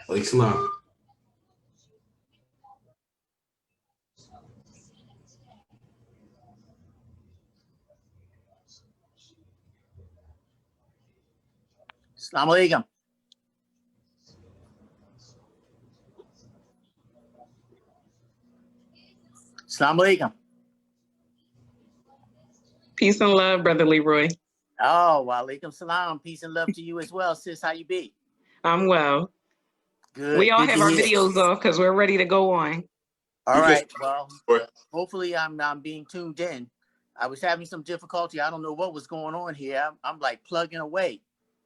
Alaikum salam. Assalamu alaikum. Assalamu alaikum. Peace and love, Brother Leroy. Oh, wa alaikum salam. Peace and love to you as well, sis. How you be? I'm well. Good. We all Good have to our hear. videos off because we're ready to go on. All right. Well, hopefully I'm being tuned in. I was having some difficulty. I don't know what was going on here. I'm like plugging away.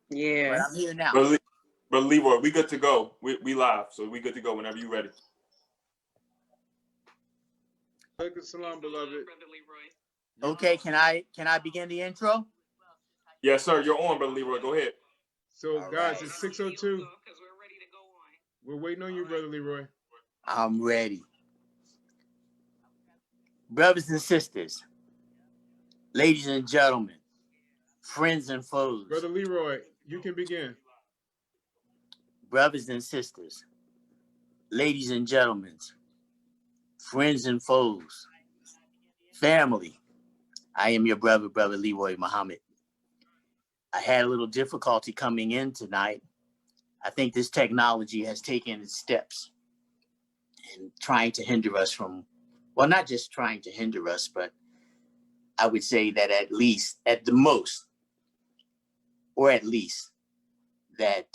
Yeah. But I'm here now. Brother Leroy, we good to go. We live, so we good to go whenever you're ready. Alaikum salam, beloved. Okay, can I begin the intro? Yes, sir. You're on, Brother Leroy. Go ahead. So, All guys, right. it's 6:02. We're waiting on you, Brother Leroy. I'm ready. Brothers and sisters, ladies and gentlemen, friends and foes. Brother Leroy, you can begin. Brothers and sisters, ladies and gentlemen, friends and foes, family. I am your brother Leroy Muhammad. I had a little difficulty coming in tonight. I think this technology has taken its steps in trying to hinder us from, well, not just trying to hinder us, but I would say that at least, at the most, or at least, that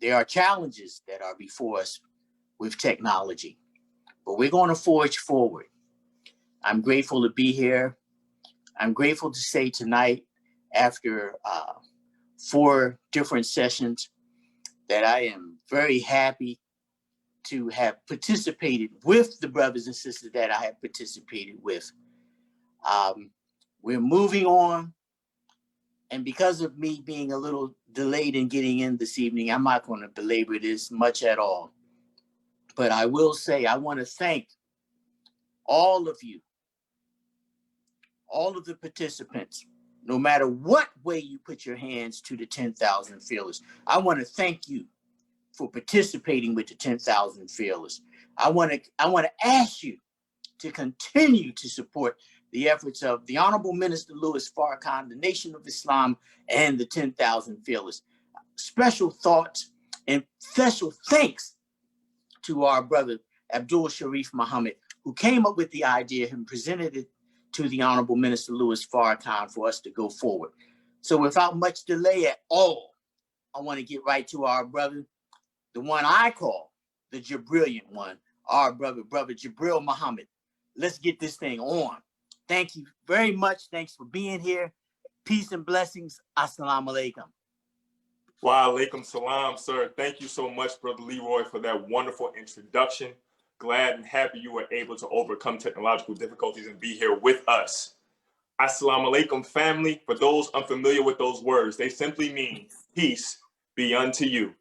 there are challenges that are before us with technology, but we're going to forge forward. I'm grateful to be here. I'm grateful to say tonight, after 4 different sessions, that I am very happy to have participated with the brothers and sisters that I have participated with. We're moving on. And because of me being a little delayed in getting in this evening, I'm not going to belabor this much at all. But I will say, I want to thank all of you, all of the participants, no matter what way you put your hands to the 10,000 fearless. I want to thank you for participating with the 10,000 fearless. I want to ask you to continue to support the efforts of the Honorable Minister Louis Farrakhan, the Nation of Islam, and the 10,000 fearless. Special thoughts and special thanks to our brother Abdul Sharif Muhammad, who came up with the idea and presented it to the Honorable Minister Louis Farrakhan for us to go forward. So without much delay at all, I want to get right to our brother, the one I call the Jabrilliant one, our brother Jabril Muhammad. Let's get this thing on. Thank you very much. Thanks for being here. Peace and blessings. Assalamu alaikum. Wa alaikum salam, sir. Thank you so much, Brother Leroy, for that wonderful introduction. Glad and happy you were able to overcome technological difficulties and be here with us. Assalamu alaikum, family. For those unfamiliar with those words, they simply mean peace be unto you.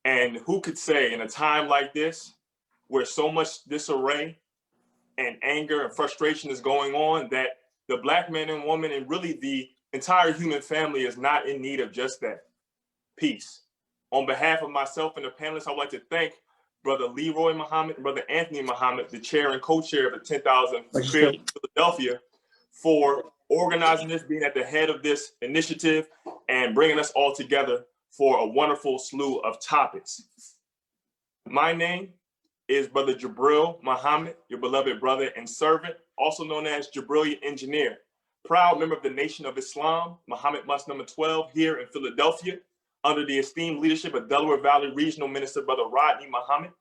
And who could say in a time like this, where so much disarray and anger and frustration is going on, that the Black man and woman and really the entire human family is not in need of just that, peace. On behalf of myself and the panelists, I'd like to thank Brother Leroy Muhammad and Brother Anthony Muhammad, the chair and co-chair of the 10,000 Fearless in Philadelphia, for organizing this, being at the head of this initiative, and bringing us all together for a wonderful slew of topics. My name is Brother Jabril Muhammad, your beloved brother and servant, also known as Jabrilliant Engineer, proud member of the Nation of Islam, Muhammad Mosque number 12 here in Philadelphia, under the esteemed leadership of Delaware Valley Regional Minister, Brother Rodney Muhammad.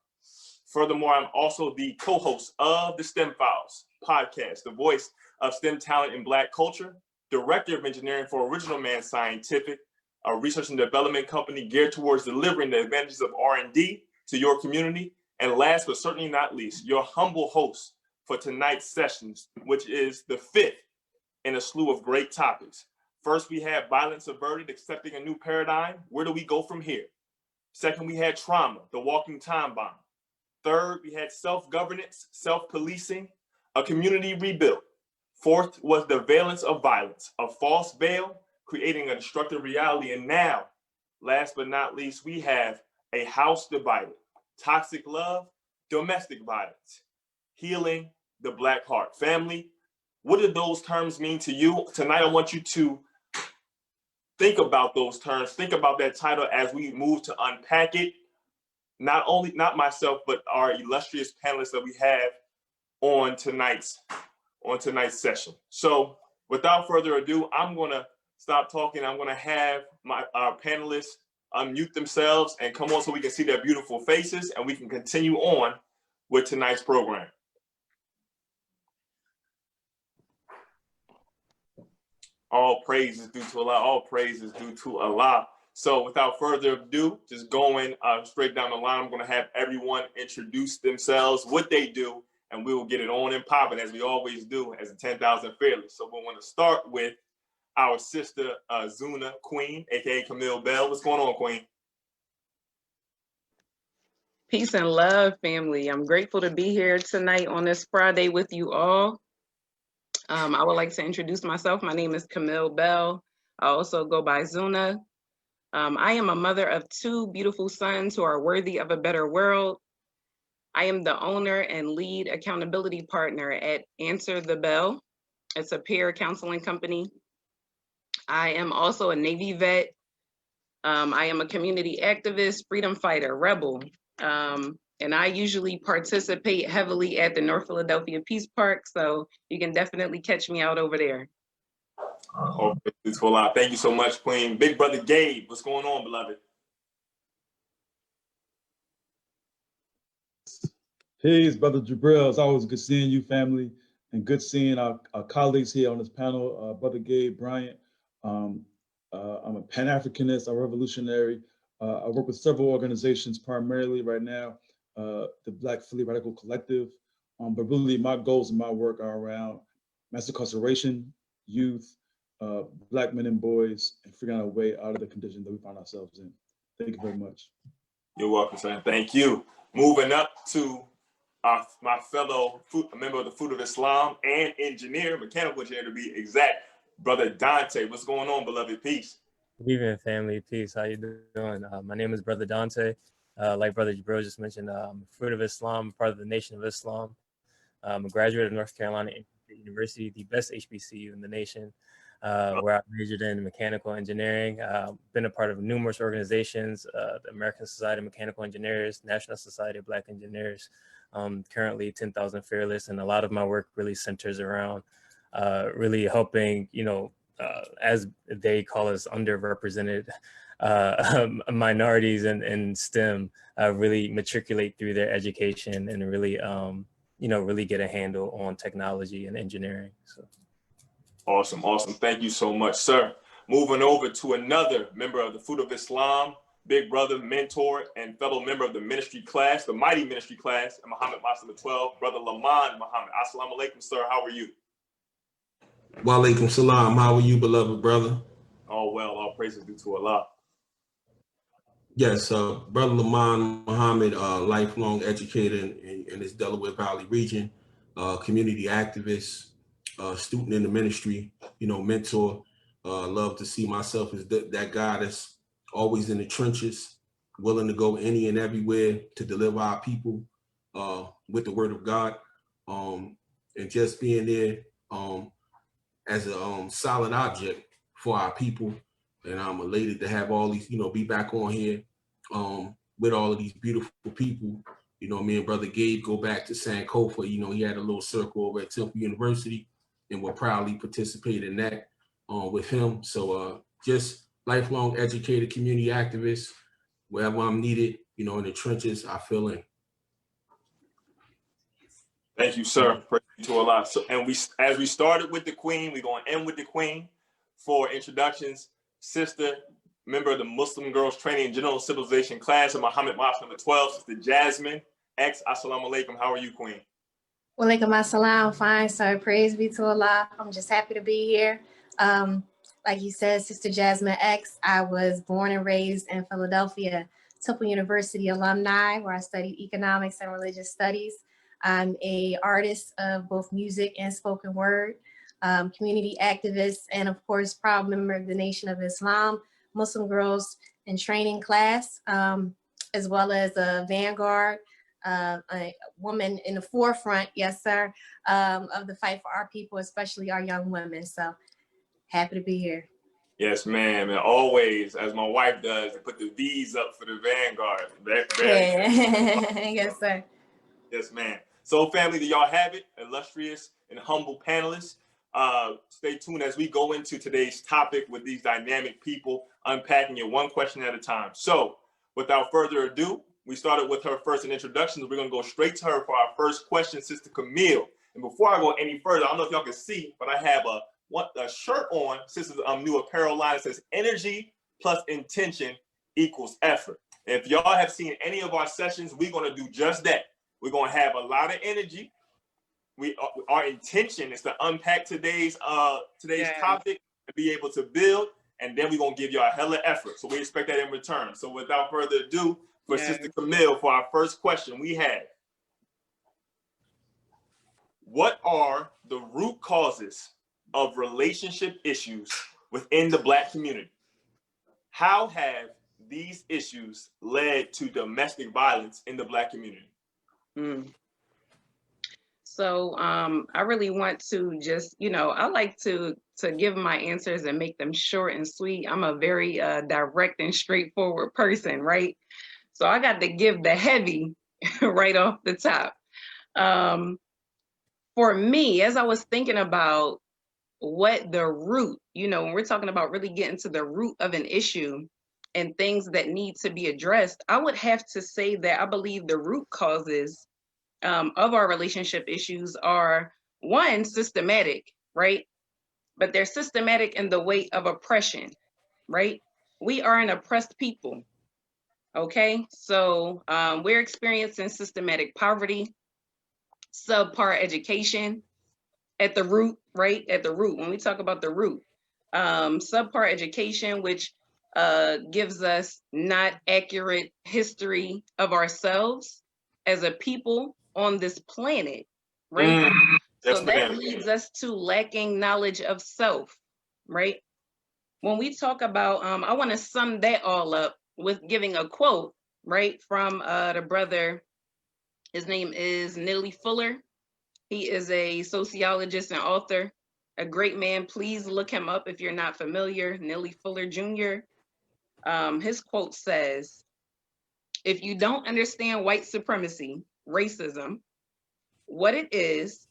Furthermore, I'm also the co-host of the STEM Files podcast, the voice of STEM talent in Black culture, director of engineering for Original Man Scientific, a research and development company geared towards delivering the advantages of R&D to your community. And last but certainly not least, your humble host for tonight's sessions, which is the 5th in a slew of great topics. First, we had violence averted, accepting a new paradigm. Where do we go from here? Second, we had trauma, the walking time bomb. Third, we had self-governance, self-policing, a community rebuilt. Fourth was the valence of violence, a false veil, creating a destructive reality. And now, last but not least, we have A House Divided, Toxic Love, Domestic Violence, Healing the Black Heart. Family, what do those terms mean to you? Tonight, I want you to think about those terms. Think about that title as we move to unpack it. Not myself, but our illustrious panelists that we have on tonight's session. So without further ado, I'm gonna stop talking. I'm gonna have our panelists unmute themselves and come on so we can see their beautiful faces and we can continue on with tonight's program. All praise is due to Allah. All praise is due to Allah. So without further ado, just going straight down the line, I'm going to have everyone introduce themselves, what they do, and we will get it on and popping as we always do as the 10,000 Fearless. So we want to start with our sister Zuna Queen, aka Camille Bell. What's going on, Queen? Peace and love, family. I'm grateful to be here tonight on this Friday with you all. I would like to introduce myself. My name is Camille Bell. I also go by Zuna. I am a mother of 2 beautiful sons who are worthy of a better world. I am the owner and lead accountability partner at Answer the Bell. It's a peer counseling company. I am also a Navy vet. I am a community activist, freedom fighter, rebel. And I usually participate heavily at the North Philadelphia Peace Park, so you can definitely catch me out over there. Thank you so much, Queen. Big brother Gabe, what's going on, beloved? Peace, brother Jabril. It's always good seeing you, family, and good seeing our colleagues here on this panel. Brother Gabe Bryant. I'm a Pan-Africanist, a revolutionary. I work with several organizations, primarily right now, the Black Philly Radical Collective. But really, my goals and my work are around mass incarceration, youth, Black men and boys, and figuring out a way out of the condition that we find ourselves in. Thank you very much. You're welcome, sir. Thank you. Moving up to my fellow member of the Fruit of Islam and engineer, mechanical engineer to be exact, brother Dante. What's going on, beloved? Peace. Good evening, family. Peace. How you doing? My name is Brother Dante. Like Brother Jabril just mentioned, Fruit of Islam, part of the Nation of Islam. I'm a graduate of North Carolina University, the best HBCU in the nation, where I majored in mechanical engineering. Been a part of numerous organizations, the American Society of Mechanical Engineers, National Society of Black Engineers, currently 10,000 Fearless, and a lot of my work really centers around really helping, as they call us, underrepresented minorities in STEM really matriculate through their education and really, really get a handle on technology and engineering. So. Awesome. Thank you so much, sir. Moving over to another member of the Fruit of Islam, big brother, mentor, and fellow member of the ministry class, the mighty ministry class, and Muhammad Muslim 12, brother Laman Muhammad. Assalamu alaikum, sir. How are you? Wa alaikum salam. How are you, beloved brother? All well. All praises due to Allah. Yes, brother Laman Muhammad, lifelong educator in this Delaware Valley region, community activist, student in the ministry, mentor. Love to see myself as that guy that's always in the trenches, willing to go any and everywhere to deliver our people with the word of God, and just being there as a solid object for our people. And I'm elated to have all these, be back on here with all of these beautiful people. Me and Brother Gabe go back to Sankofa. He had a little circle over at Temple University, and we'll proudly participate in that with him. So just lifelong educated community activist, wherever I'm needed, in the trenches, I fill in. Thank you, sir. Praise to Allah. So, and as we started with the Queen, we're going to end with the Queen for introductions. Sister, member of the Muslim Girls Training and General Civilization class of Muhammad Mosque number 12, Sister Jasmine X. Assalamu alaikum. How are you, Queen? Wa alaikum assalam. Fine, sir. Praise be to Allah. I'm just happy to be here. Like you said, Sister Jasmine X, I was born and raised in Philadelphia, Temple University alumni, where I studied economics and religious studies. I'm an artist of both music and spoken word, community activist, and of course, proud member of the Nation of Islam, Muslim Girls in Training class. as well as a vanguard, a woman in the forefront, yes, sir, of the fight for our people, especially our young women. So happy to be here. Yes, ma'am. And always, as my wife does, to put the V's up for the Vanguard. Yeah. Yes, sir. Yes, ma'am. So, family, do y'all have it? Illustrious and humble panelists. Stay tuned as we go into today's topic with these dynamic people, unpacking it one question at a time. So, without further ado, we started with her first in introductions. We're going to go straight to her for our first question, Sister Camille. And before I go any further, I don't know if y'all can see, but I have a shirt on, Sister's new apparel line. It says energy plus intention equals effort. And if y'all have seen any of our sessions, we're going to do just that. We're going to have a lot of energy. Our intention is to unpack today's topic and be able to build, and then we're going to give y'all a hella effort. So we expect that in return. So without further ado, for Sister Camille, for our first question, we have, what are the root causes of relationship issues within the Black community? How have these issues led to domestic violence in the Black community? So I really want to just, I like to give my answers and make them short and sweet. I'm a very direct and straightforward person, right? So I got to give the heavy right off the top. For me, as I was thinking about what the root, when we're talking about really getting to the root of an issue and things that need to be addressed, I would have to say that I believe the root causes of our relationship issues are, one, systematic, right? But they're systematic in the way of oppression, right? We are an oppressed people, okay? So we're experiencing systematic poverty, subpar education at the root, right? At the root, when we talk about the root, subpar education, which gives us not accurate history of ourselves as a people on this planet, right? So that leads us to lacking knowledge of self, right? When we talk about, I want to sum that all up with giving a quote, right, from the brother. His name is Neely Fuller. He is a sociologist and author, a great man. Please look him up if you're not familiar. Neely Fuller Jr. His quote says, "If you don't understand white supremacy, racism, what it is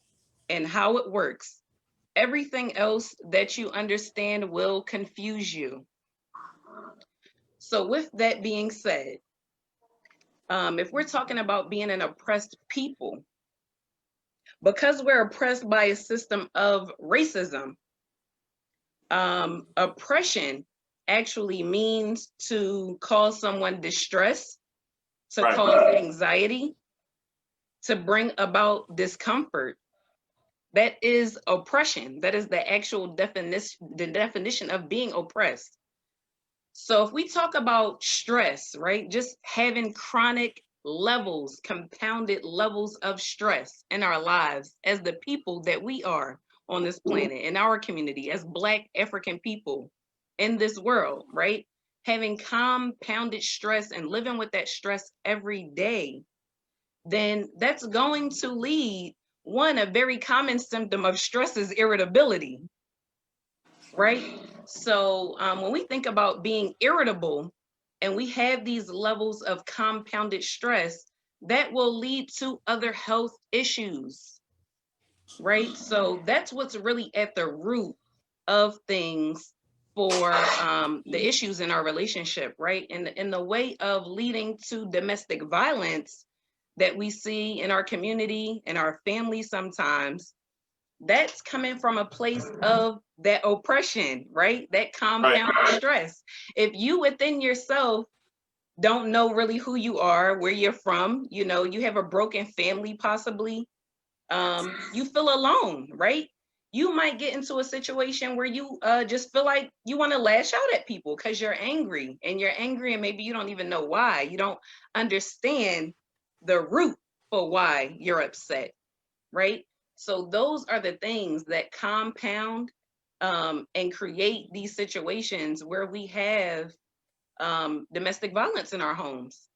and how it works, everything else that you understand will confuse you." So with that being said, if we're talking about being an oppressed people, because we're oppressed by a system of racism, oppression actually means to cause someone distress, to cause anxiety, to bring about discomfort. That is oppression. That is the actual definition of being oppressed. So if we talk about stress, right, just having chronic levels, compounded levels of stress in our lives as the people that we are on this planet, in our community, as Black African people in this world, right? Having compounded stress and living with that stress every day, then that's going to lead, one, a very common symptom of stress is irritability, right? So when we think about being irritable and we have these levels of compounded stress, that will lead to other health issues, right? So that's what's really at the root of things for the issues in our relationship, right? And in the way of leading to domestic violence that we see in our community, in our family sometimes, that's coming from a place of that oppression, right? That compound stress. If you within yourself don't know really who you are, where you're from, you have a broken family possibly, you feel alone, right? You might get into a situation where you just feel like you want to lash out at people because you're angry and maybe you don't even know why. You don't understand the root for why you're upset, right? So those are the things that compound and create these situations where we have domestic violence in our homes.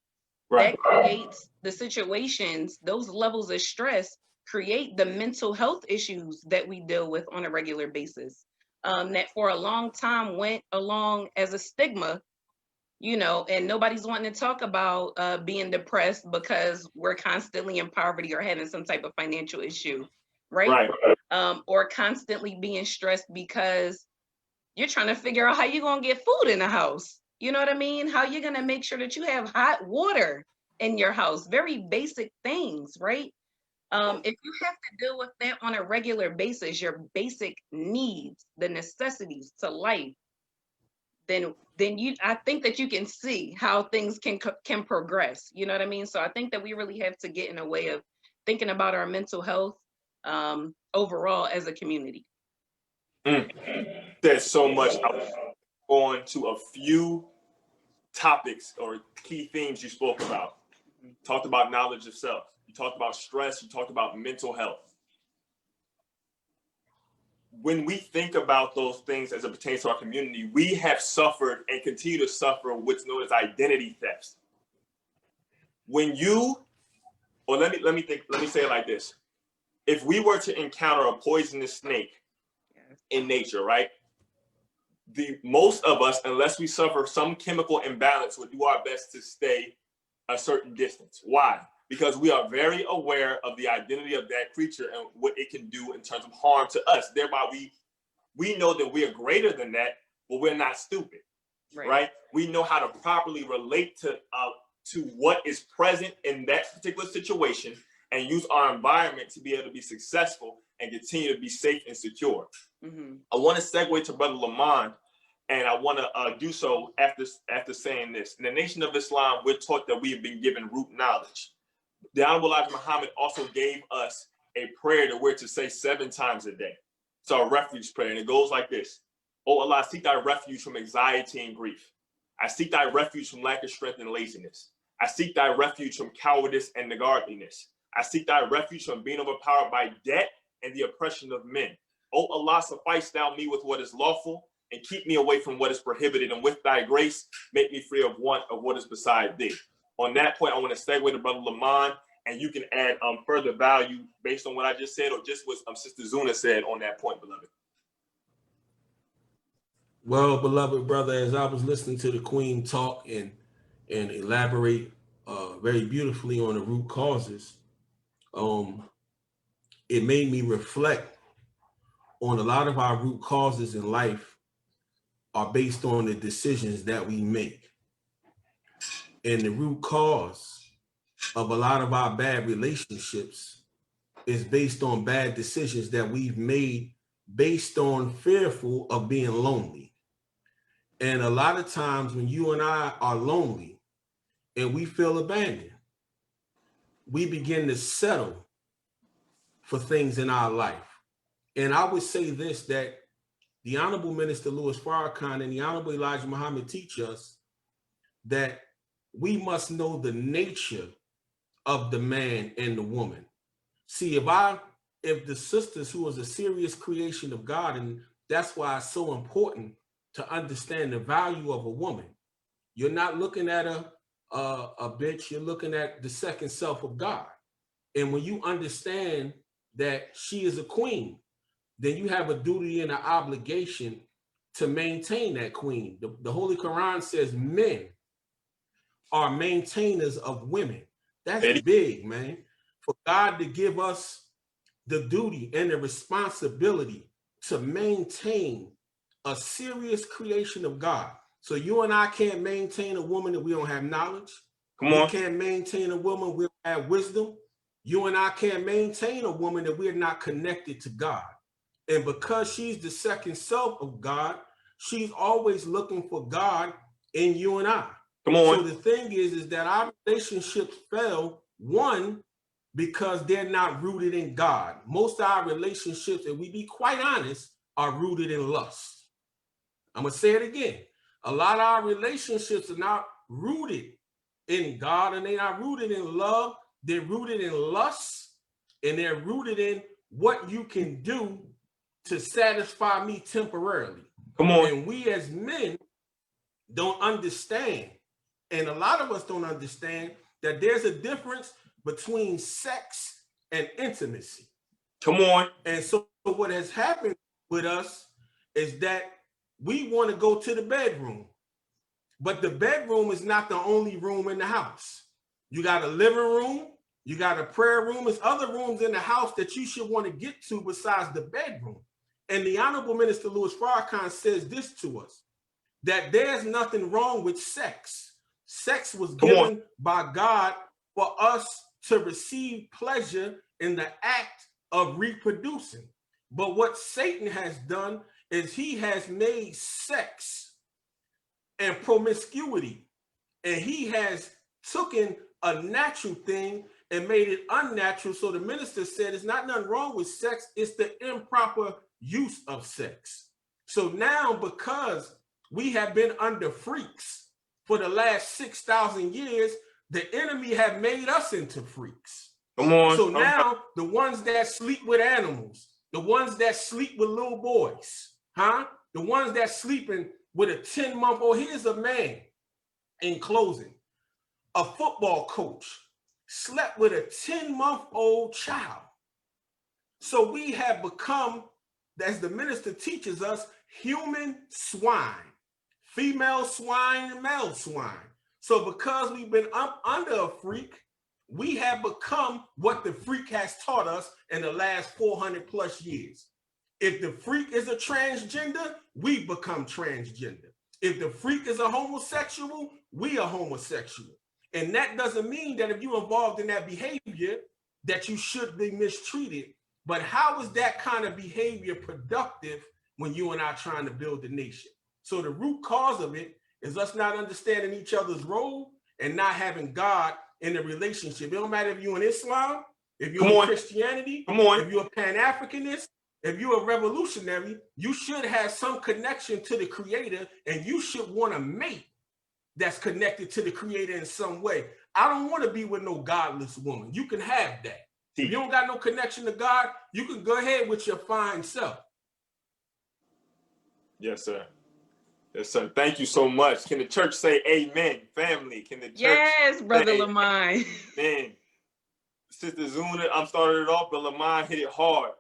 that creates the situations, those levels of stress create the mental health issues that we deal with on a regular basis. That for a long time went along as a stigma, you know, and nobody's wanting to talk about being depressed because we're constantly in poverty or having some type of financial issue, right? Or constantly being stressed because you're trying to figure out how you're going to get food in the house. You know what I mean? How you're going to make sure that you have hot water in your house. Very basic things, right? If you have to deal with that on a regular basis, your basic needs, the necessities to life, then I think that you can see how things can progress. You know what I mean? So I think that we really have to get in a way of thinking about our mental health overall as a community. There's so much. I'm going to a few topics or key themes you spoke about. Talked about knowledge of self. You talked about stress. You talked about mental health. When we think about those things as it pertains to our community, we have suffered and continue to suffer what's known as identity theft. When you, or let me say it like this. If we were to encounter a poisonous snake in nature, right? Most of us, unless we suffer some chemical imbalance, would do our best to stay a certain distance. Why? Because we are very aware of the identity of that creature and what it can do in terms of harm to us. Thereby, we know that we are greater than that, but we're not stupid, right? We know how to properly relate to what is present in that particular situation and use our environment to be able to be successful and continue to be safe and secure. I want to segue to Brother Lamont, and I want to do so after saying this. In the Nation of Islam, we're taught that we have been given root knowledge. The Honorable Elijah Muhammad also gave us a prayer that we're to say 7 times a day. It's our refuge prayer, and it goes like this. Oh Allah, I seek thy refuge from anxiety and grief. I seek thy refuge from lack of strength and laziness. I seek thy refuge from cowardice and niggardliness. I seek thy refuge from being overpowered by debt and the oppression of men. O Allah, suffice thou me with what is lawful and keep me away from what is prohibited. And with thy grace, make me free of want of what is beside thee. On that point, I want to segue to Brother Lamont, and you can add further value based on what I just said or just what Sister Zuna said on that point, beloved. Well, beloved brother, as I was listening to the Queen talk and elaborate very beautifully on the root causes, it made me reflect on a lot of our root causes in life are based on the decisions that we make. And the root cause of a lot of our bad relationships is based on bad decisions that we've made based on fearful of being lonely. And a lot of times when you and I are lonely and we feel abandoned, we begin to settle for things in our life. And I would say this, that the Honorable Minister Louis Farrakhan and the Honorable Elijah Muhammad teach us that we must know the nature of the man and the woman. See, if the sisters who was a serious creation of God, and that's why it's so important to understand the value of a woman. You're not looking at a bitch, you're looking at the second self of God. And when you understand that she is a queen, then you have a duty and an obligation to maintain that queen. The Holy Quran says men are maintainers of women. That's big, man. For God to give us the duty and the responsibility to maintain a serious creation of God. So you and I can't maintain a woman that we don't have knowledge. We can't maintain a woman we don't have wisdom. You and I can't maintain a woman that we're not connected to God. And because she's the second self of God, she's always looking for God in you and I. So the thing is that our relationships fail, one, because they're not rooted in God. Most of our relationships, and we be quite honest, are rooted in lust. I'm gonna say it again. A lot of our relationships are not rooted in God, and they're not rooted in love. They're rooted in lust, and they're rooted in what you can do to satisfy me temporarily. And we as men don't understand, and a lot of us don't understand that there's a difference between sex and intimacy. Come on. And so what has happened with us is that we want to go to the bedroom, but the bedroom is not the only room in the house. You got a living room, you got a prayer room, there's other rooms in the house that you should want to get to besides the bedroom. And the Honorable Minister Louis Farrakhan says this to us, that there's nothing wrong with sex. Sex was given by God for us to receive pleasure in the act of reproducing. But what Satan has done is he has made sex and promiscuity, and he has taken a natural thing and made it unnatural. So the minister said it's not nothing wrong with sex, it's the improper use of sex. So now, because we have been under freaks for the last 6,000 years, the enemy have made us into freaks. Come on. So now the ones that sleep with animals, the ones that sleep with little boys, the ones that sleeping with a 10-month-old, here's a man, in closing, a football coach slept with a 10-month-old child. So we have become, as the minister teaches us, human swine, female swine and male swine. So because we've been up under a freak, we have become what the freak has taught us in the last 400 plus years. If the freak is a transgender, we become transgender. If the freak is a homosexual, we are homosexual. And that doesn't mean that if you're involved in that behavior, that you should be mistreated. But how is that kind of behavior productive when you and I are trying to build a nation? So the root cause of it is us not understanding each other's role and not having God in the relationship. It don't matter if you're in Islam, if you're in Christianity, if you're a Pan-Africanist, if you're a revolutionary, you should have some connection to the Creator, and you should want a mate that's connected to the Creator in some way. I don't want to be with no godless woman. You can have that. If you don't got no connection to God, you can go ahead with your fine self. Yes, sir. Yes, sir. Thank you so much. Can the church say amen, family? Can the church Yes, Brother Lamont. Amen. Sister Zuna, I'm starting it off, but Lamont hit it hard.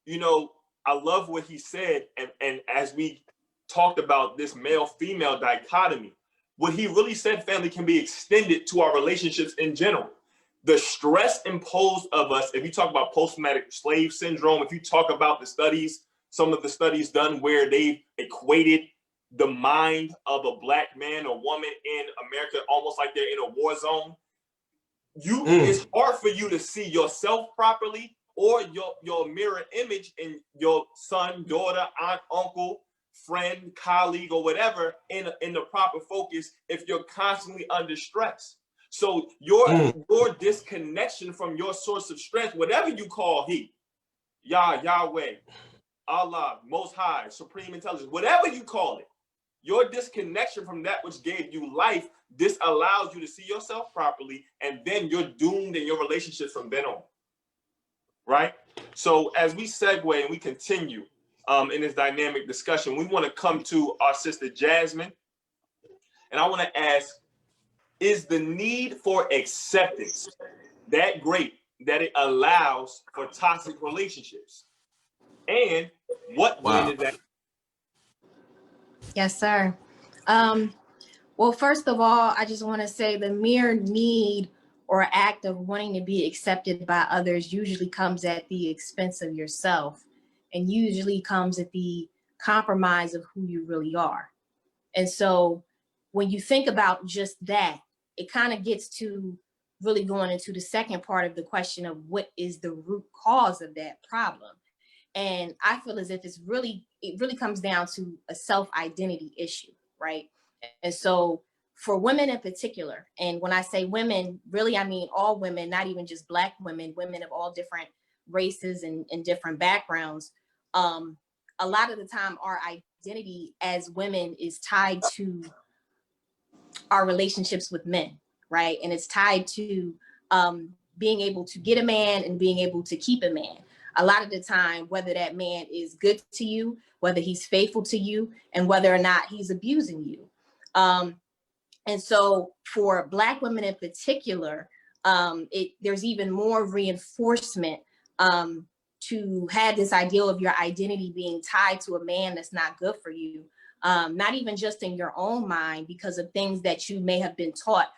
You know, I love what he said, and as we talked about this male-female dichotomy, what he really said, family, can be extended to our relationships in general. The stress imposed of us, if you talk about post-traumatic slave syndrome, if you talk about the studies, some of the studies done where they've equated the mind of a Black man or woman in America almost like they're in a war zone, it's hard for you to see yourself properly or your mirror image in your son, daughter, aunt, uncle, friend, colleague, or whatever in the proper focus if you're constantly under stress. So your disconnection from your source of strength, whatever you call He, Yahweh, Allah, Most High, Supreme Intelligence, whatever you call it, your disconnection from that which gave you life, this allows you to see yourself properly, and then you're doomed in your relationships from then on. Right? So as we segue and we continue in this dynamic discussion, we want to come to our sister Jasmine. And I want to ask, is the need for acceptance that great that it allows for toxic relationships? And what then is that? Yes, sir. Well, first of all, I just want to say the mere need or act of wanting to be accepted by others usually comes at the expense of yourself and usually comes at the compromise of who you really are. And so when you think about just that, it kind of gets to really going into the second part of the question of what is the root cause of that problem. And I feel as if it really comes down to a self-identity issue, right? And so for women in particular, and when I say women, really, I mean all women, not even just Black women, women of all different races and different backgrounds. A lot of the time, our identity as women is tied to our relationships with men, right? And it's tied to being able to get a man and being able to keep a man. A lot of the time, whether that man is good to you, whether he's faithful to you, and whether or not he's abusing you. And so for Black women in particular, there's even more reinforcement to have this ideal of your identity being tied to a man that's not good for you. Not even just in your own mind because of things that you may have been taught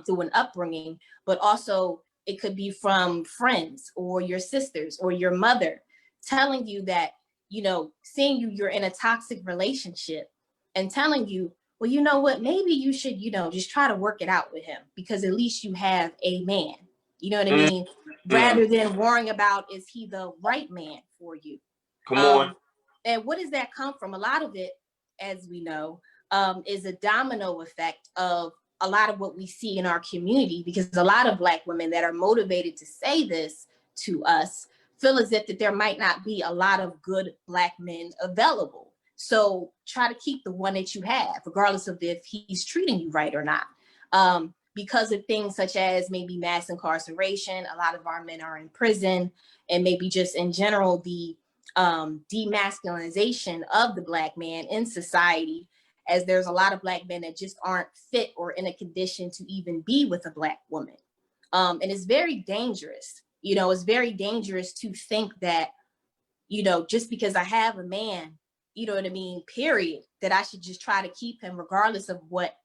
through an upbringing, but also it could be from friends or your sisters or your mother telling you that, you know, seeing you're in a toxic relationship and telling you, well, you know what, maybe you should, you know, just try to work it out with him because at least you have a man, you know what I mean? Rather than worrying about, is he the right man for you? Come on. And what does that come from? A lot of it, as we know, is a domino effect of a lot of what we see in our community, because a lot of Black women that are motivated to say this to us feel as if that there might not be a lot of good Black men available. So try to keep the one that you have, regardless of if he's treating you right or not. Because of things such as maybe mass incarceration, a lot of our men are in prison, and maybe just in general, the demasculinization of the Black man in society, as there's a lot of Black men that just aren't fit or in a condition to even be with a Black woman. And it's very dangerous. You know, it's very dangerous to think that, you know, just because I have a man, you know what I mean, period, that I should just try to keep him regardless of what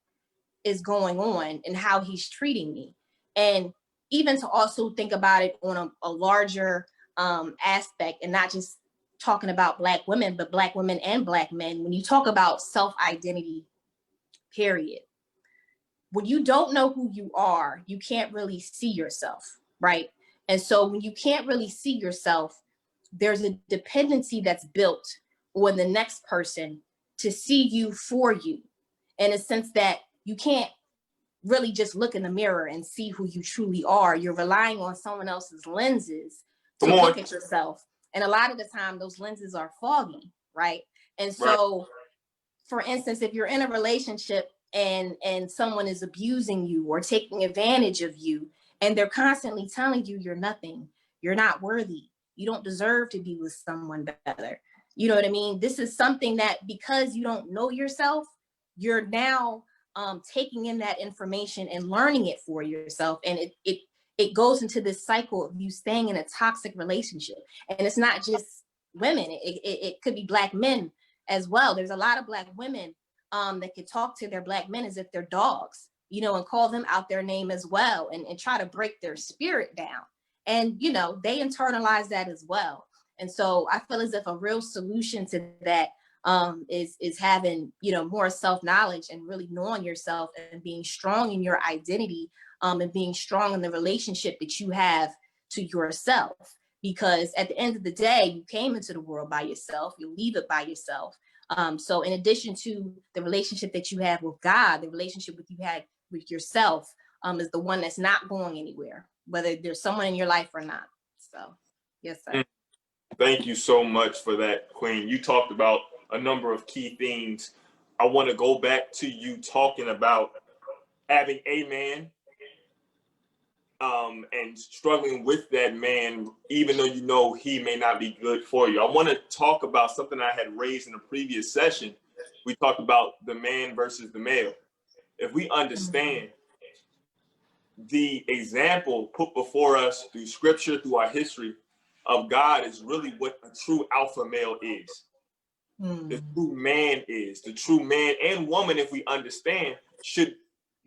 is going on and how he's treating me. And even to also think about it on a larger aspect, and not just talking about Black women, but Black women and Black men. When you talk about self-identity, period, when you don't know who you are, you can't really see yourself, right? And so when you can't really see yourself, there's a dependency that's built on the next person to see you for you, in a sense that you can't really just look in the mirror and see who you truly are. You're relying on someone else's lenses to look at yourself. And a lot of the time, those lenses are foggy, right? And so, for instance, if you're in a relationship and someone is abusing you or taking advantage of you, and they're constantly telling you you're nothing, you're not worthy, you don't deserve to be with someone better. You know what I mean? This is something that, because you don't know yourself, you're now taking in that information and learning it for yourself. And it goes into this cycle of you staying in a toxic relationship. And it's not just women, it could be Black men as well. There's a lot of Black women that could talk to their Black men as if they're dogs, you know, and call them out their name as well, and try to break their spirit down. And, you know, they internalize that as well. And so I feel as if a real solution to that is having, you know, more self-knowledge and really knowing yourself and being strong in your identity, and being strong in the relationship that you have to yourself. Because at the end of the day, you came into the world by yourself, you leave it by yourself. So in addition to the relationship that you have with God, the relationship that you had with yourself is the one that's not going anywhere, whether there's someone in your life or not. So, yes, sir. Thank you so much for that, Queen. You talked about a number of key things. I want to go back to you talking about having a man and struggling with that man, even though you know he may not be good for you. I want to talk about something I had raised in a previous session. We talked about the man versus the male. If we understand the example put before us through scripture, through our history of God, is really what a true alpha male is. The true man is. The true man and woman, if we understand, should,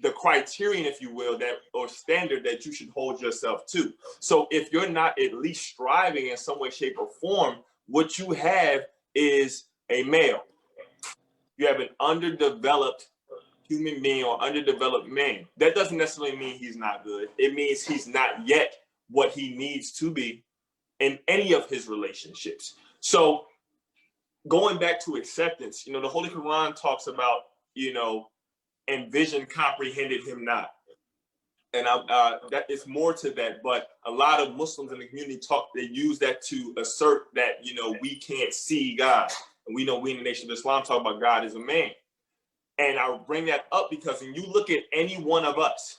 the criterion, if you will, that or standard that you should hold yourself to. So if you're not at least striving in some way, shape, or form, what you have is a male. You have an underdeveloped human being or underdeveloped man. That doesn't necessarily mean he's not good. It means he's not yet what he needs to be in any of his relationships. So going back to acceptance, you know, the Holy Quran talks about, you know, and vision comprehended him not. And that is more to that, but a lot of Muslims in the community they use that to assert that, you know, we can't see God. And we know we in the Nation of Islam talk about God as a man. And I bring that up because when you look at any one of us,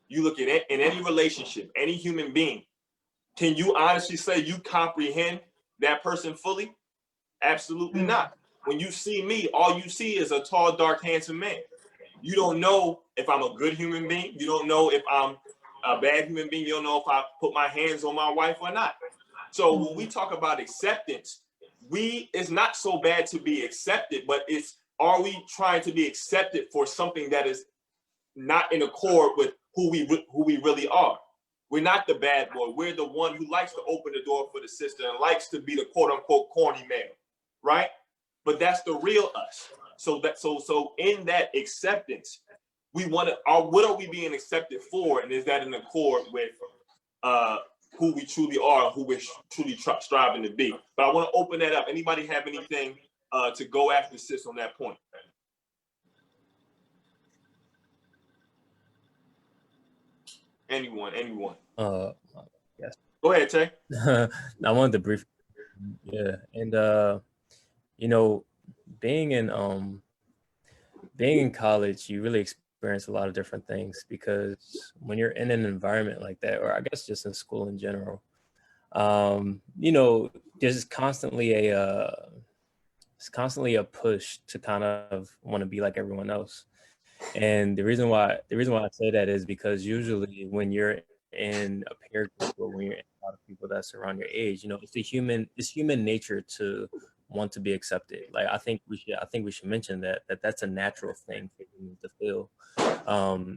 you look at it in any relationship, any human being, can you honestly say you comprehend that person fully? Absolutely not. When you see me, all you see is a tall, dark, handsome man. You don't know if I'm a good human being. You don't know if I'm a bad human being. You don't know if I put my hands on my wife or not. So when we talk about acceptance, it's not so bad to be accepted, but are we trying to be accepted for something that is not in accord with who we really are? We're not the bad boy. We're the one who likes to open the door for the sister and likes to be the quote unquote corny male, right? But that's the real us. So in that acceptance, what are we being accepted for, and is that in accord with who we truly are, who we're truly striving to be? But I want to open that up. Anybody have anything to go after sis on that point? Anyone? Yes. Go ahead, Tay. I wanted to brief. Yeah, and you know, being in college, you really experience a lot of different things, because when you're in an environment like that, or I guess just in school in general, you know, there's constantly a push to kind of want to be like everyone else. And the reason why I say that is because usually when you're in a peer group, or when you're in a lot of people that's around your age, you know, it's human nature to want to be accepted. Like I think we should mention that's a natural thing for humans to feel.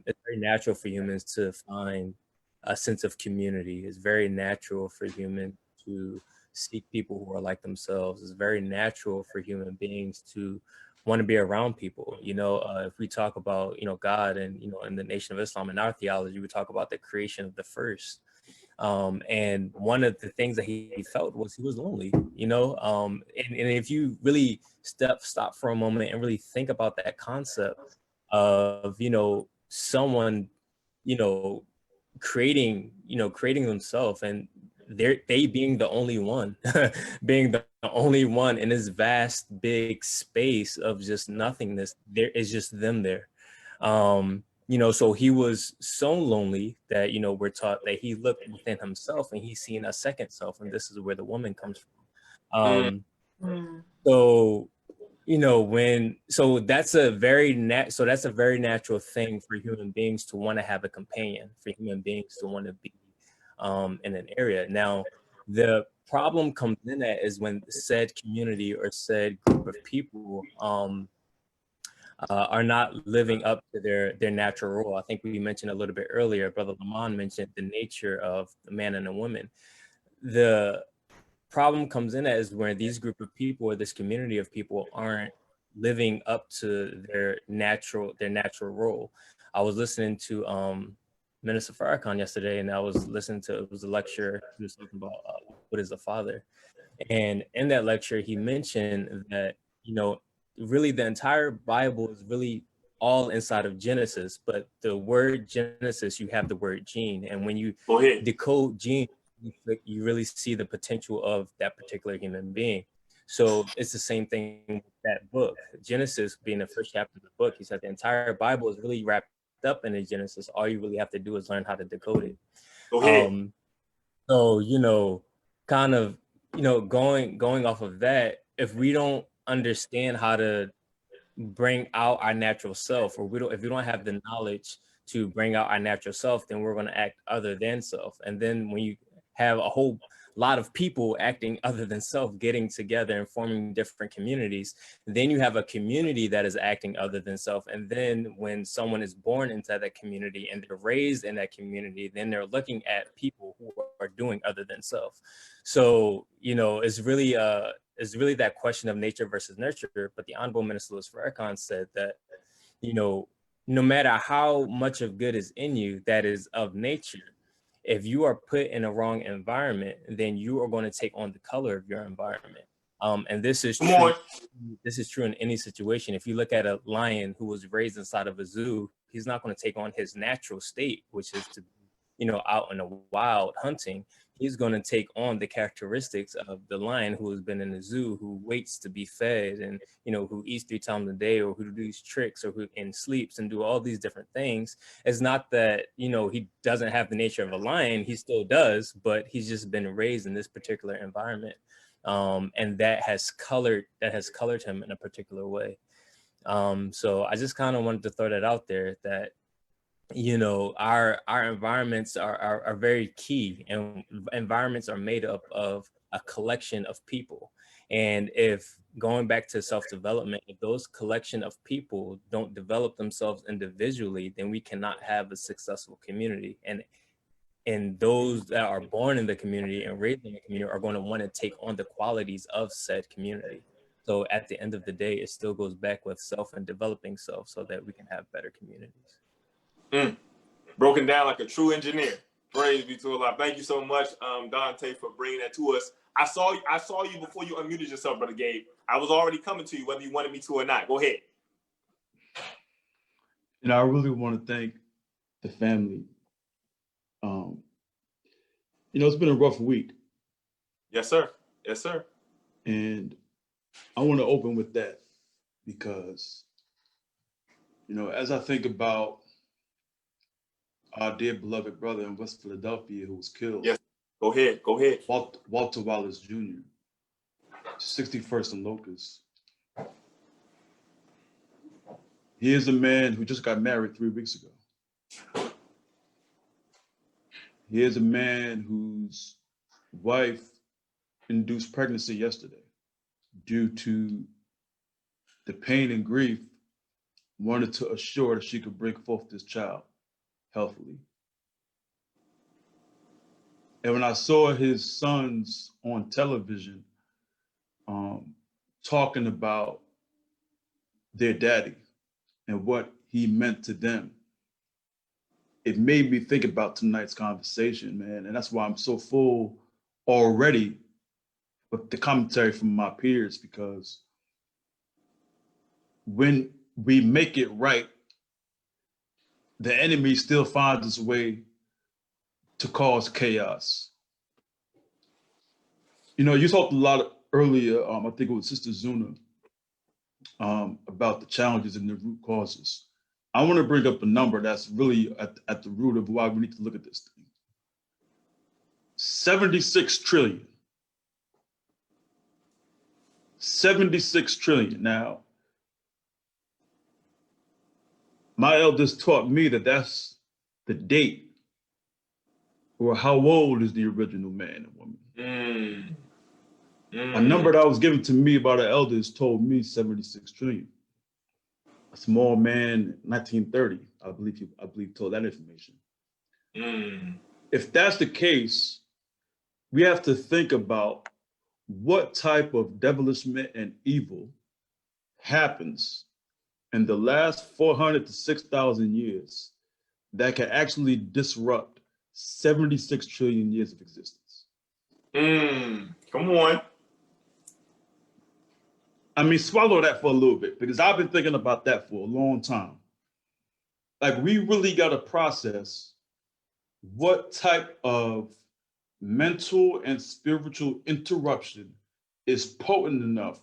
It's very natural for humans to find a sense of community. It's very natural for humans to seek people who are like themselves. It's very natural for human beings to want to be around people. You know, if we talk about, you know, God, and, you know, in the Nation of Islam, in our theology, we talk about the creation of the first. And one of the things that he felt was he was lonely, you know, and if you really stop for a moment and really think about that concept of, you know, someone, you know, creating themselves, and they being the only one, being the only one in this vast big space of just nothingness. There is just them there. You know, so he was so lonely that, you know, we're taught that he looked within himself and he's seen a second self, and this is where the woman comes from. So, you know, so that's a very natural thing for human beings to want to have a companion, for human beings to want to be in an area. Now, the problem comes in that is when said community or said group of people are not living up to their natural role. I think we mentioned a little bit earlier, Brother Lamont mentioned the nature of the man and a woman. The problem comes in as where these group of people, or this community of people, aren't living up to their natural role. I was listening to Minister Farrakhan yesterday, and I was listening to, it was a lecture. He was talking about what is a father, and in that lecture he mentioned that, you know, really the entire Bible is really all inside of Genesis, but the word Genesis, you have the word gene, and when you decode gene, you really see the potential of that particular human being. So it's the same thing with that book. Genesis being the first chapter of the book, he said the entire Bible is really wrapped up in the Genesis. All you really have to do is learn how to decode it. So, you know, kind of, you know, going off of that, if we don't understand how to bring out our natural self, or if we don't have the knowledge to bring out our natural self, then we're going to act other than self. And then when you have a whole lot of people acting other than self, getting together and forming different communities, then you have a community that is acting other than self. And then when someone is born into that community and they're raised in that community, then they're looking at people who are doing other than self. So, you know, it's really that question of nature versus nurture. But the Honorable Minister Louis Farrakhan said that, you know, no matter how much of good is in you that is of nature, if you are put in a wrong environment, then you are going to take on the color of your environment. And this is true. This is true in any situation. If you look at a lion who was raised inside of a zoo, he's not going to take on his natural state, which is to, you know, out in the wild hunting. He's going to take on the characteristics of the lion who has been in the zoo, who waits to be fed, and, you know, who eats 3 times a day, or who does tricks, or who sleeps and do all these different things. It's not that, you know, he doesn't have the nature of a lion. He still does, but he's just been raised in this particular environment. And that has colored him in a particular way. So I just kind of wanted to throw that out there that, you know, our environments are very key, and environments are made up of a collection of people. And if going back to self-development, if those collection of people don't develop themselves individually, then we cannot have a successful community. And those that are born in the community and raised in the community are going to want to take on the qualities of said community. So at the end of the day, it still goes back with self and developing self so that we can have better communities. Broken down like a true engineer. Praise be to Allah. Thank you so much, Dante, for bringing that to us. I saw you before you unmuted yourself, Brother Gabe. I was already coming to you, whether you wanted me to or not. Go ahead. And I really want to thank the family. You know, it's been a rough week. Yes, sir. Yes, sir. And I want to open with that because, you know, as I think about our dear beloved brother in West Philadelphia who was killed. Yes. Go ahead. Go ahead. Walter Wallace Jr., 61st and Locust. He is a man who just got married 3 weeks ago. He is a man whose wife induced pregnancy yesterday due to the pain and grief, wanted to assure that she could bring forth this child healthily. And when I saw his sons on television talking about their daddy and what he meant to them, it made me think about tonight's conversation, man. And that's why I'm so full already with the commentary from my peers, because when we make it right, the enemy still finds its way to cause chaos. You know, you talked a lot earlier, I think it was Sister Zuna, about the challenges and the root causes. I want to bring up a number that's really at the root of why we need to look at this thing. 76 trillion. 76 trillion. Now, my elders taught me that that's the date, or how old is the original man and woman. A number that was given to me by the elders told me 76 trillion. A small man, 1930, I believe told that information. If that's the case, we have to think about what type of devilishment and evil happens in the last 400 to 6,000 years that can actually disrupt 76 trillion years of existence. Come on. I mean, swallow that for a little bit, because I've been thinking about that for a long time. Like, we really got to process what type of mental and spiritual interruption is potent enough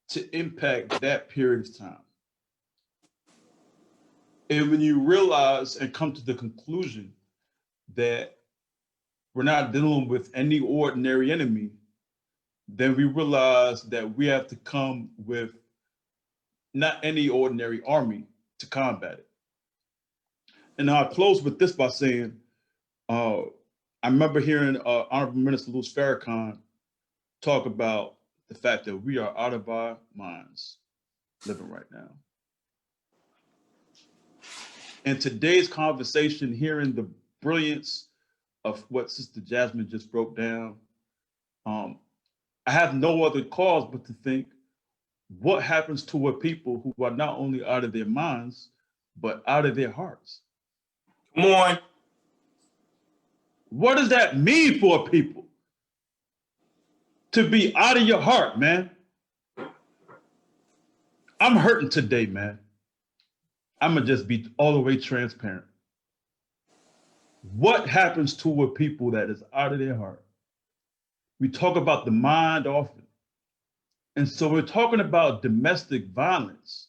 to impact that period of time. And when you realize and come to the conclusion that we're not dealing with any ordinary enemy, then we realize that we have to come with not any ordinary army to combat it. And I'll close with this by saying, I remember hearing Honorable Minister Louis Farrakhan talk about the fact that we are out of our minds living right now. And today's conversation, hearing the brilliance of what Sister Jasmine just broke down, I have no other cause but to think, what happens to a people who are not only out of their minds, but out of their hearts? Come on. What does that mean for people? To be out of your heart, man. I'm hurting today, man. I'm gonna just be all the way transparent. What happens to a people that is out of their heart? We talk about the mind often. And so we're talking about domestic violence.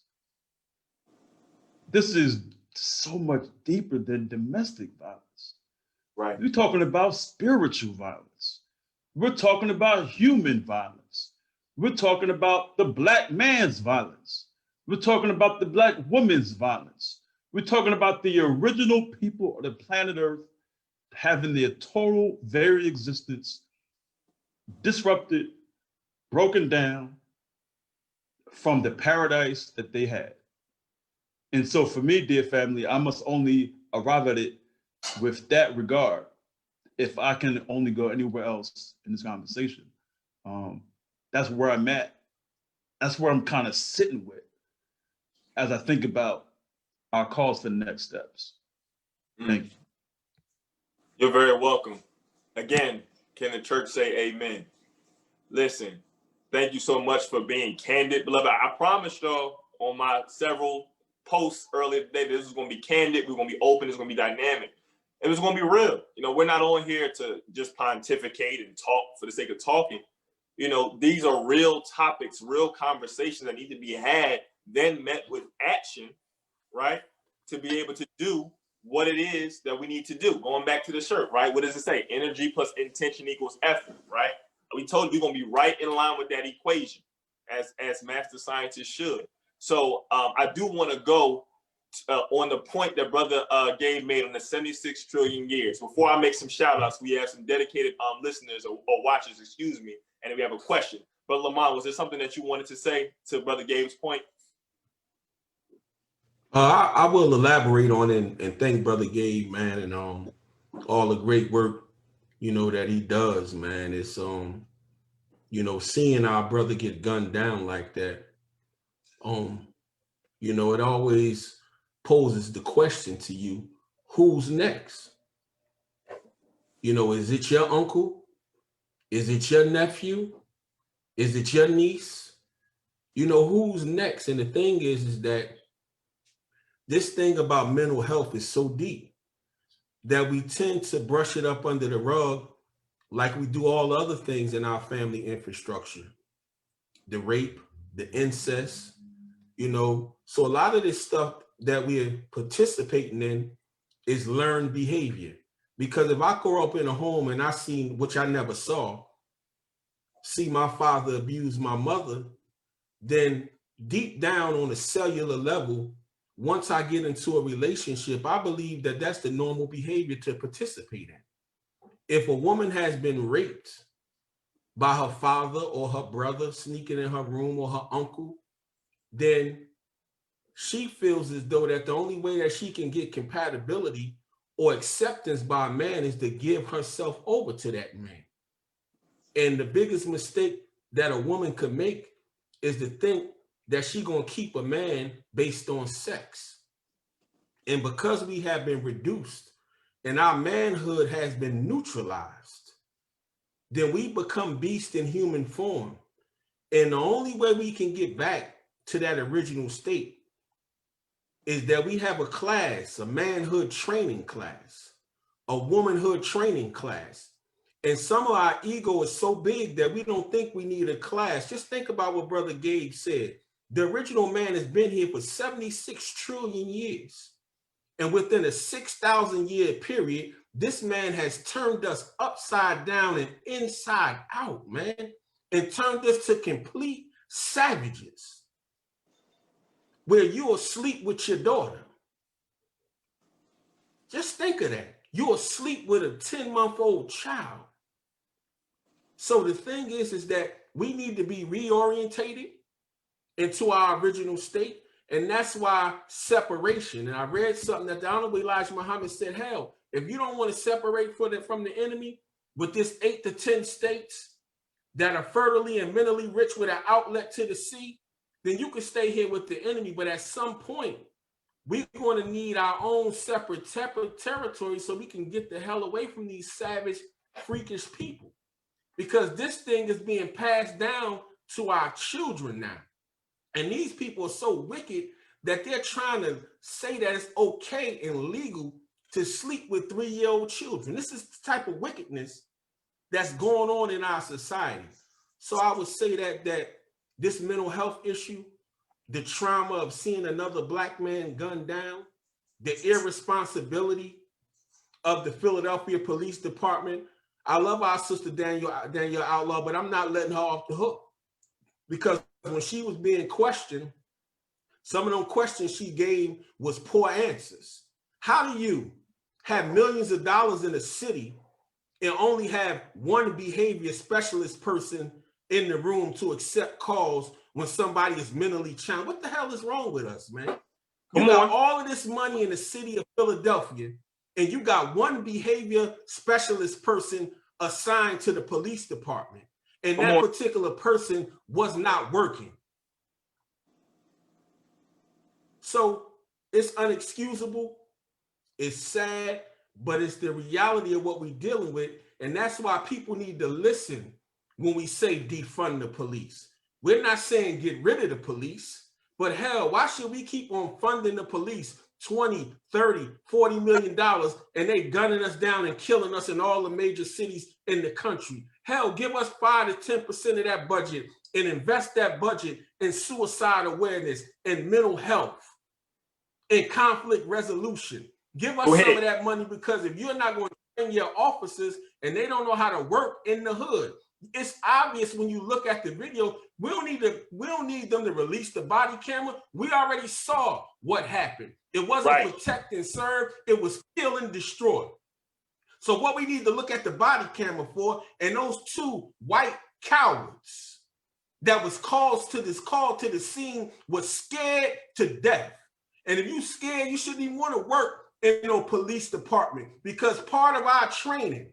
This is so much deeper than domestic violence. Right. We're talking about spiritual violence. We're talking about human violence. We're talking about the Black man's violence. We're talking about the Black women's violence. We're talking about the original people of the planet Earth having their total very existence disrupted, broken down from the paradise that they had. And so for me, dear family, I must only arrive at it with that regard if I can only go anywhere else in this conversation. That's where I'm at. That's where I'm kind of sitting with as I think about our calls for the next steps. Thank you. You're very welcome. Again, can the church say amen? Listen, thank you so much for being candid, beloved. I promised y'all on my several posts earlier today that this was going to be candid, we're going to be open, it's going to be dynamic. It was going to be real. You know, we're not on here to just pontificate and talk for the sake of talking. You know, these are real topics, real conversations that need to be had, then met with action, right? To be able to do what it is that we need to do. Going back to the shirt, right? What does it say? Energy plus intention equals effort, right? We told you we're going to be right in line with that equation as master scientists should. So I do want to go on the point that Brother Gabe made on the 76 trillion years. Before I make some shout outs, we have some dedicated listeners or watchers, excuse me, and we have a question. But Lamont, was there something that you wanted to say to Brother Gabe's point? I will elaborate on it and thank Brother Gabe, man, and all the great work, you know, that he does, man. It's you know, seeing our brother get gunned down like that, you know, it always poses the question to you, who's next? You know, is it your uncle? Is it your nephew? Is it your niece? You know, who's next? And the thing is that this thing about mental health is so deep that we tend to brush it up under the rug like we do all other things in our family infrastructure. The rape, the incest, you know. So a lot of this stuff that we're participating in is learned behavior. Because if I grow up in a home and I seen, which I never saw, see my father abuse my mother, then deep down on a cellular level, once I get into a relationship, I believe that that's the normal behavior to participate in. If a woman has been raped by her father or her brother sneaking in her room or her uncle, then she feels as though that the only way that she can get compatibility or acceptance by a man is to give herself over to that man. And the biggest mistake that a woman could make is to think that she's going to keep a man based on sex. And because we have been reduced and our manhood has been neutralized, then we become beast in human form. And the only way we can get back to that original state is that we have a class, a manhood training class, a womanhood training class. And some of our ego is so big that we don't think we need a class. Just think about what Brother Gabe said. The original man has been here for 76 trillion years. And within a 6,000 year period, this man has turned us upside down and inside out, man, and turned us to complete savages. Where you're asleep with your daughter. Just think of that. You're asleep with a 10-month-old child. So the thing is that we need to be reorientated into our original state. And that's why separation, and I read something that the Honorable Elijah Muhammad said, hell, if you don't want to separate from the enemy with this 8 to 10 states that are fertily and mentally rich with an outlet to the sea, then you can stay here with the enemy. But at some point, we're going to need our own separate territory so we can get the hell away from these savage, freakish people. Because this thing is being passed down to our children now. And these people are so wicked that they're trying to say that it's okay and legal to sleep with 3-year-old children. This is the type of wickedness that's going on in our society. So I would say that this mental health issue, the trauma of seeing another Black man gunned down, the irresponsibility of the Philadelphia Police Department. I love our sister Danielle Outlaw, but I'm not letting her off the hook. Because when she was being questioned, Some of them questions she gave was poor answers. How do you have millions of dollars in a city and only have one behavior specialist person in the room to accept calls when somebody is mentally challenged? What the hell is wrong with us, man? You got all of this money in the city of Philadelphia, and you got one behavior specialist person assigned to the police department, and that particular person was not working. So it's unexcusable, it's sad, but it's the reality of what we're dealing with. And that's why people need to listen when we say defund the police. We're not saying get rid of the police, but hell, why should we keep on funding the police 20, 30, $40 million and they gunning us down and killing us in all the major cities in the country? Hell, give us 5 to 10% of that budget and invest that budget in suicide awareness and mental health and conflict resolution. Give us some of that money, because if you're not going to train your officers and they don't know how to work in the hood, it's obvious when you look at the video. We don't need them to release the body camera. We already saw what happened. It wasn't protect and serve, it was kill and destroy. So what we need to look at the body camera for, and those 2 white cowards that was called to the scene was scared to death. And if you scared, you shouldn't even want to work in a police department, because part of our training,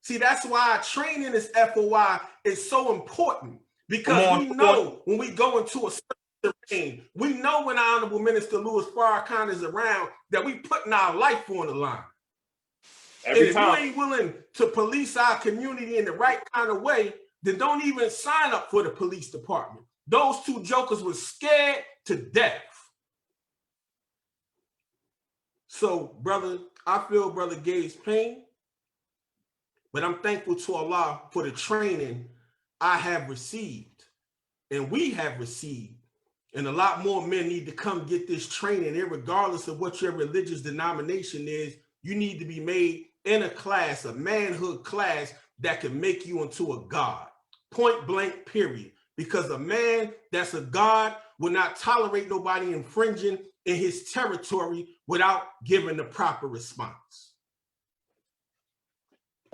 see, that's why our training is FOI is so important, because we know when we go into a certain terrain, we know when our Honorable Minister Louis Farrakhan is around that we putting our life on the line. And if you ain't willing to police our community in the right kind of way, then don't even sign up for the police department. Those 2 jokers were scared to death. So, brother, I feel Brother Gabe's pain, but I'm thankful to Allah for the training I have received and we have received. And a lot more men need to come get this training, regardless of what your religious denomination is. You need to be made in a class, a manhood class that can make you into a God. Point blank, period. Because a man that's a God will not tolerate nobody infringing in his territory without giving the proper response.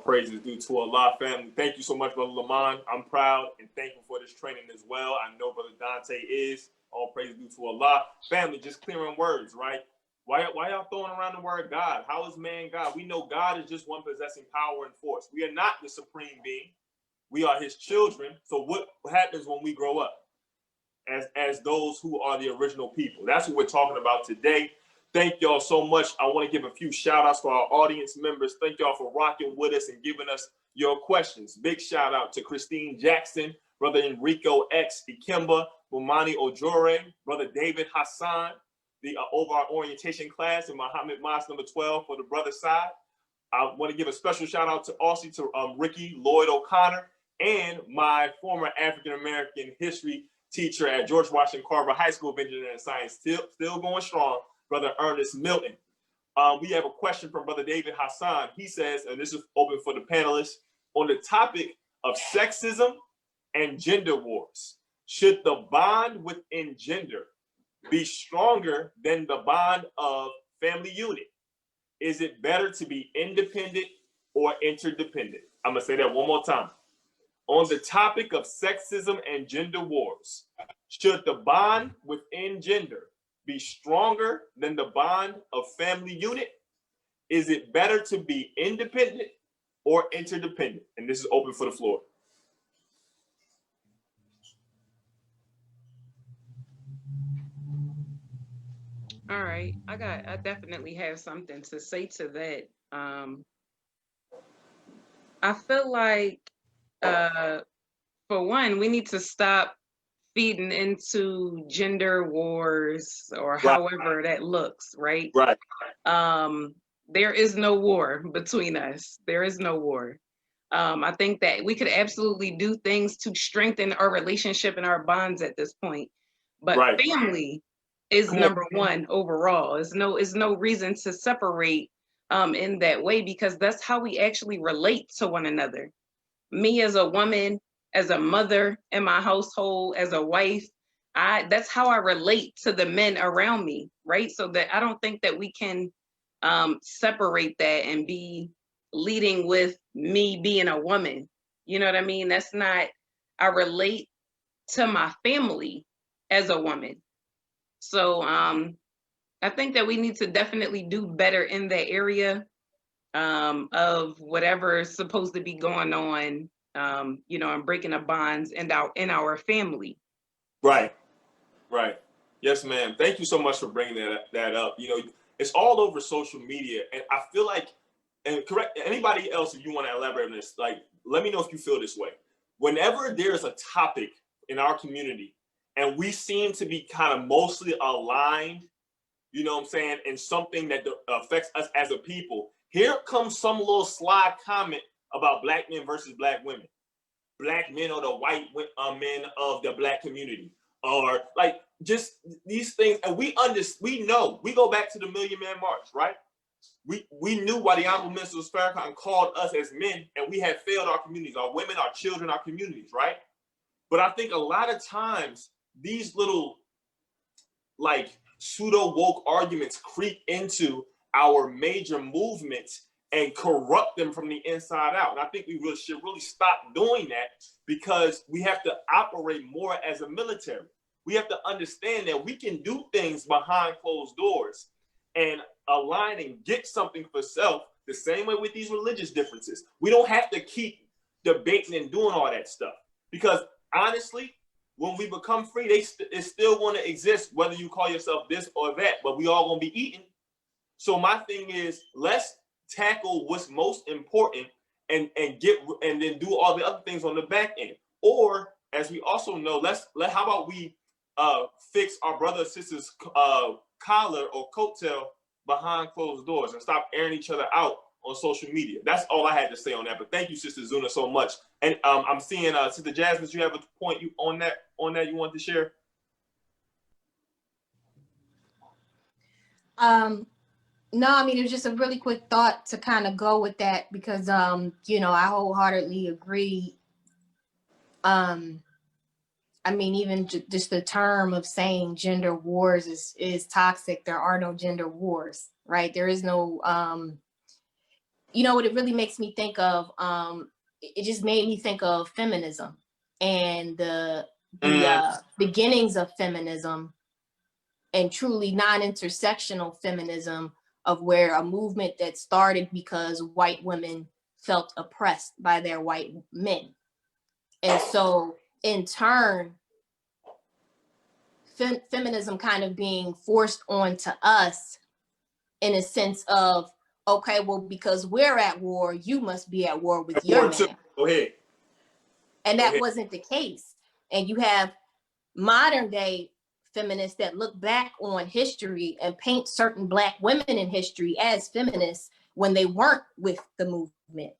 Praises due to Allah, family. Thank you so much, Brother Lamont. I'm proud and thankful for this training as well. I know Brother Dante is. All praise due to Allah. Family, just clearing words, right? Why y'all throwing around the word God? How is man God? We know God is just one possessing power and force. We are not the supreme being. We are his children. So what happens when we grow up as those who are the original people? That's what we're talking about today. Thank y'all so much. I want to give a few shout outs to our audience members. Thank y'all for rocking with us and giving us your questions. Big shout out to Christine Jackson, Brother Enrico X Ikemba, Mumani Ojore, Brother David Hassan, the over our orientation class, and Muhammad Mas number 12 for the brother side. I want to give a special shout out to Ricky Lloyd O'Connor, and my former African-American history teacher at George Washington Carver High School of Engineering and Science, still going strong, Brother Ernest Milton. We have a question from Brother David Hassan. He says, and this is open for the panelists, on the topic of sexism and gender wars, should the bond within gender be stronger than the bond of family unit? Is it better to be independent or interdependent? I'm gonna say that one more time. On the topic of sexism and gender wars, should the bond within gender be stronger than the bond of family unit? Is it better to be independent or interdependent? And this is open for the floor. All right, I definitely have something to say to that. I feel like, for one, we need to stop feeding into gender wars, or however that looks, right? Right. There is no war between us. There is no war. I think that we could absolutely do things to strengthen our relationship and our bonds at this point. But family is number one overall. It's no reason to separate in that way, because that's how we actually relate to one another. Me as a woman, as a mother in my household, as a wife, that's how I relate to the men around me, right? So that I don't think that we can separate that and be leading with me being a woman. You know what I mean? That's not, I relate to my family as a woman. So I think that we need to definitely do better in that area of whatever is supposed to be going on, you know, and breaking the bonds in our family. Right. Right. Yes, ma'am. Thank you so much for bringing that up. You know, it's all over social media, and I feel like, and correct anybody else if you want to elaborate on this. Like, let me know if you feel this way. Whenever there's a topic in our community, and we seem to be kind of mostly aligned, you know what I'm saying, in something that affects us as a people, here comes some little sly comment about black men versus black women. Black men are the white men of the black community, or like just these things. And we know, we go back to the Million Man March, right? We knew why the Honorable Minister Farrakhan called us as men, and we had failed our communities, our women, our children, our communities, right? But I think a lot of times these little like pseudo woke arguments creep into our major movements and corrupt them from the inside out. And I think we should really stop doing that, because we have to operate more as a military. We have to understand that we can do things behind closed doors and align and get something for self, the same way with these religious differences. We don't have to keep debating and doing all that stuff, because honestly, when we become free, it's still going to exist, whether you call yourself this or that, but we all going to be eating. So my thing is, let's tackle what's most important and then do all the other things on the back end. Or, as we also know, how about we fix our brother or sister's collar or coattail behind closed doors and stop airing each other out on social media. That's all I had to say on that. But thank you, Sister Zuna, so much. And I'm seeing Sister Jasmine, do you have a point on that you want to share? No, I mean, it was just a really quick thought to kind of go with that, because you know, I wholeheartedly agree. I mean, even just the term of saying gender wars is toxic. There are no gender wars, right? There is no you know what it really makes me think of? It just made me think of feminism and the beginnings of feminism, and truly non-intersectional feminism, of where a movement that started because white women felt oppressed by their white men. And so in turn, feminism kind of being forced onto us in a sense of, okay, well, because we're at war, you must be at war with your man. Go ahead. And that wasn't the case. And you have modern day feminists that look back on history and paint certain Black women in history as feminists when they weren't with the movement.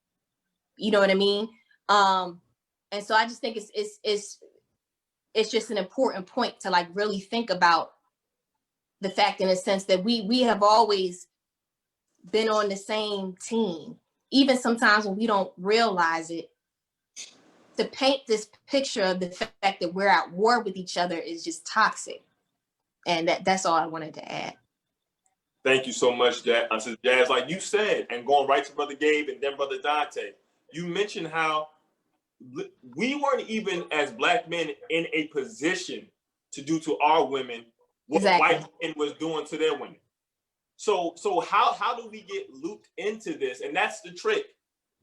You know what I mean? And so I just think it's just an important point to like really think about the fact, in a sense, that we have always been on the same team, even sometimes when we don't realize it. To paint this picture of the fact that we're at war with each other is just toxic. And that's all I wanted to add. Thank you so much, Jazz. Like you said, and going right to Brother Gabe and then Brother Dante, you mentioned how we weren't even as Black men in a position to do to our women what white men was doing to their women. So how do we get looped into this? And that's the trick,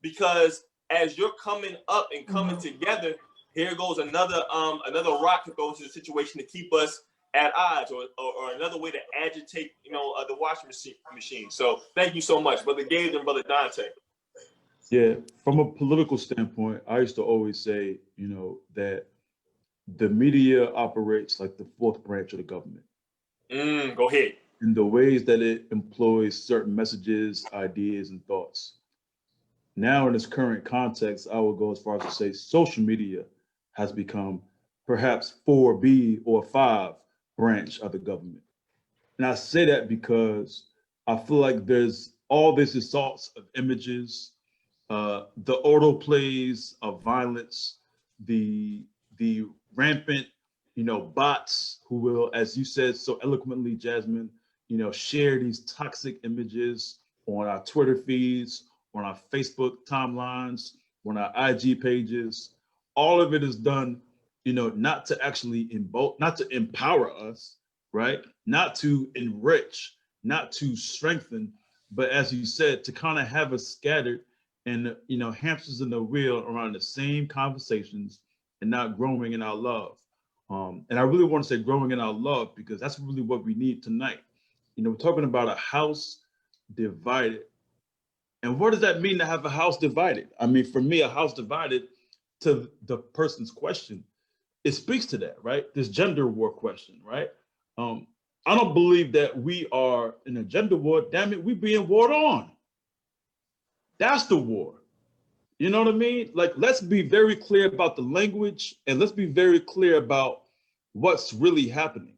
because as you're coming up and coming together, here goes another rock to go into the situation to keep us at odds, or another way to agitate, the washing machine. So thank you so much, Brother Gabe and Brother Dante. Yeah, from a political standpoint, I used to always say, that the media operates like the fourth branch of the government. Go ahead. In the ways that it employs certain messages, ideas, and thoughts. Now, in this current context, I would go as far as to say social media has become perhaps 4B or 5 branch of the government. And I say that because I feel like there's all this assaults of images, the autoplays of violence, the rampant, bots who will, as you said so eloquently, Jasmine, share these toxic images on our Twitter feeds, on our Facebook timelines, on our IG pages. All of it is done, not to actually not to empower us, right? Not to enrich, not to strengthen, but as you said, to kind of have us scattered and, hamsters in the wheel around the same conversations and not growing in our love. And I really want to say growing in our love, because that's really what we need tonight. We're talking about a house divided. And what does that mean to have a house divided? I mean, for me, a house divided, to the person's question, it speaks to that, right? This gender war question, right? I don't believe that we are in a gender war. Damn it, we being warred on. That's the war. You know what I mean? Like, let's be very clear about the language, and let's be very clear about what's really happening.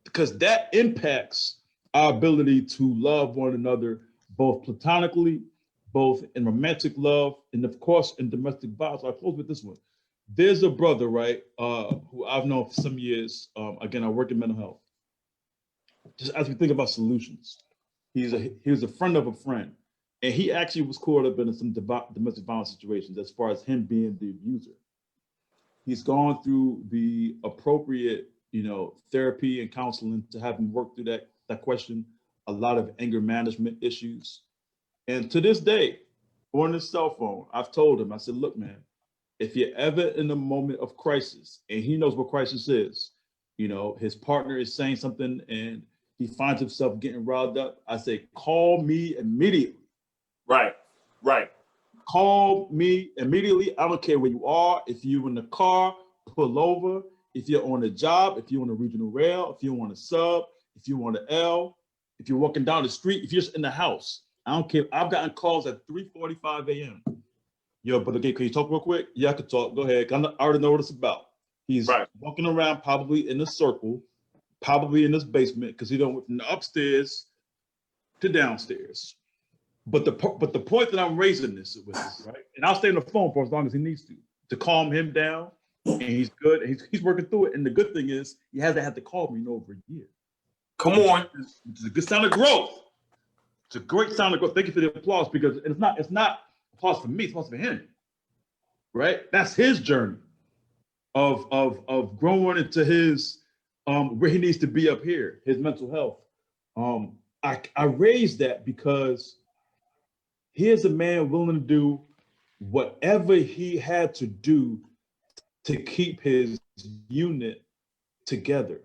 Because that impacts our ability to love one another, both platonically, both in romantic love, and of course in domestic violence. I'll close with this one. There's a brother, right, who I've known for some years. Again, I work in mental health. Just as we think about solutions, he was a friend of a friend, and he actually was caught up in some domestic violence situations as far as him being the abuser. He's gone through the appropriate, therapy and counseling to have him work through that question, a lot of anger management issues. And to this day, on his cell phone, I've told him, I said, look, man, if you're ever in a moment of crisis, and he knows what crisis is, his partner is saying something and he finds himself getting riled up, I say, call me immediately. Right. Call me immediately. I don't care where you are. If you're in the car, pull over. If you're on a job, if you're on a regional rail, if you want a sub, if you want an L, if you're walking down the street, if you're just in the house, I don't care. I've gotten calls at 3:45 a.m. Yo, but okay, can you talk real quick? Yeah, I could talk. Go ahead. I already know what it's about. He's walking around probably in a circle, probably in this basement, because he don't went from the upstairs to downstairs. But the point that I'm raising this with, right? And I'll stay on the phone for as long as he needs to calm him down. And he's good. And he's working through it. And the good thing is he hasn't had to call me in over a year. Come on. Which is a good sign of growth. It's a great sign of growth. Thank you for the applause, because it's not applause for me, it's applause for him. Right? That's his journey of growing into his where he needs to be up here, his mental health. I raised that because here's a man willing to do whatever he had to do to keep his unit together.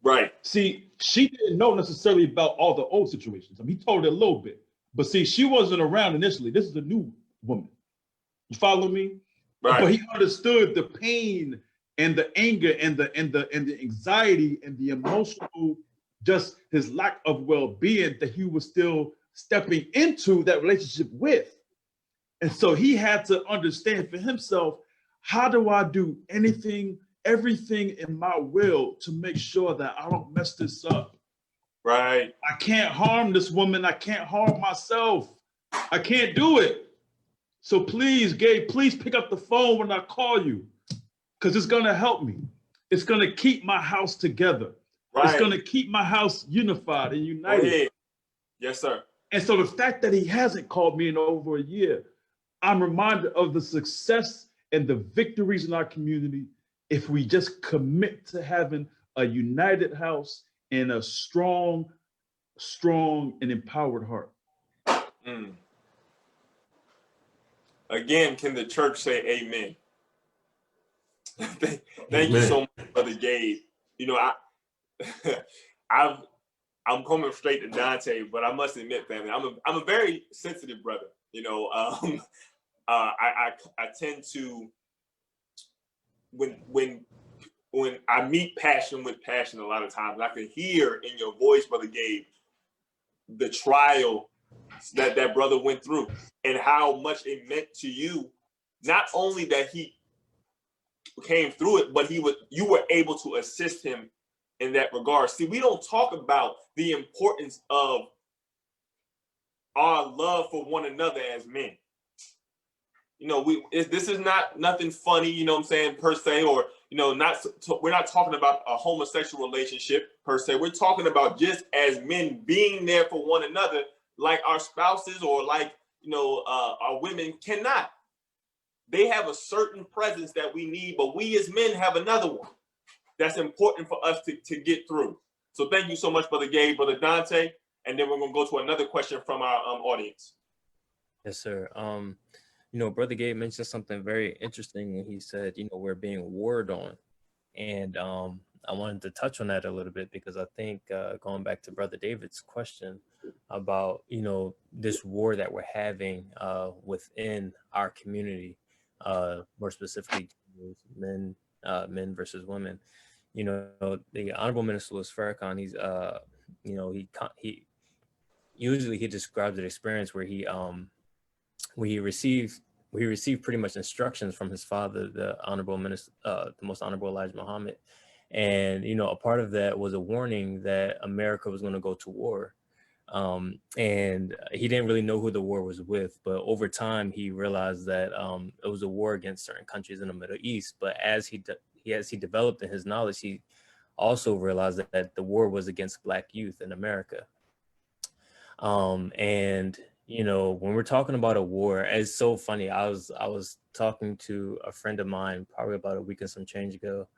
Right. See, she didn't know necessarily about all the old situations. I mean, he told her a little bit, but see, she wasn't around initially. This is a new woman. You follow me? Right. But he understood the pain and the anger and the anxiety and the emotional, just his lack of well-being that he was still stepping into that relationship with. And so he had to understand for himself, how do I do everything in my will to make sure that I don't mess this up? Right. I can't harm this woman. I can't harm myself. I can't do it. So please, Gabe, please pick up the phone when I call you, because it's going to help me. It's going to keep my house together. Right. It's going to keep my house unified and united. Yes, sir. And so the fact that he hasn't called me in over a year, I'm reminded of the success and the victories in our community if we just commit to having a united house and a strong and empowered heart. Mm. Again, can the church say amen? Thank you so much, Brother Gabe. I'm coming straight to Dante, but I must admit, family, I'm a very sensitive brother. I tend to, when I meet passion with passion, a lot of times I can hear in your voice, Brother Gabe, the trial that brother went through and how much it meant to you. Not only that he came through it, but you were able to assist him in that regard. See, we don't talk about the importance of our love for one another as men. This is not nothing funny, per se, or you know, we're not talking about a homosexual relationship per se. We're talking about just as men being there for one another, like our spouses or like, you know, our women cannot. They have a certain presence that we need, but we as men have another one that's important for us to get through. So thank you so much, Brother Gabe, Brother Dante, and then we're gonna go to another question from our audience. Yes, sir. You know, Brother Gabe mentioned something very interesting when he said, you know, we're being warred on. And I wanted to touch on that a little bit because I think going back to Brother David's question about, you know, this war that we're having within our community, more specifically men versus women. You know, the Honorable Minister Louis Farrakhan, he's, you know, he usually he describes an experience where he received pretty much instructions from his father, the Honorable Minister, the Most Honorable Elijah Muhammad. And, you know, a part of that was a warning that America was going to go to war. And he didn't really know who the war was with, but over time he realized that it was a war against certain countries in the Middle East. But as he developed in his knowledge, he also realized that the war was against Black youth in America. And you know, when we're talking about a war, it's so funny. I was talking to a friend of mine probably about a week and some change ago,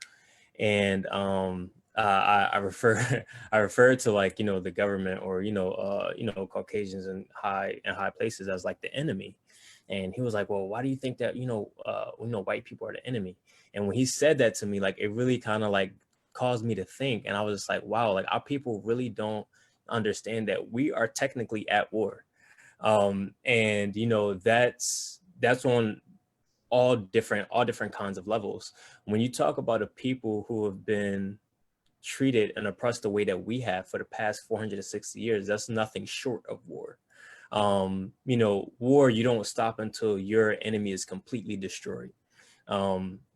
and I refer to, like, you know, the government or you know Caucasians in high places as like the enemy. And he was like, well, why do you think that you know white people are the enemy? And when he said that to me, like, it really kind of like caused me to think, and I was just like, wow, like our people really don't understand that we are technically at war. And you know, that's on all different kinds of levels. When you talk about a people who have been treated and oppressed the way that we have for the past 460 years, that's nothing short of war. You know, war, you don't stop until your enemy is completely destroyed.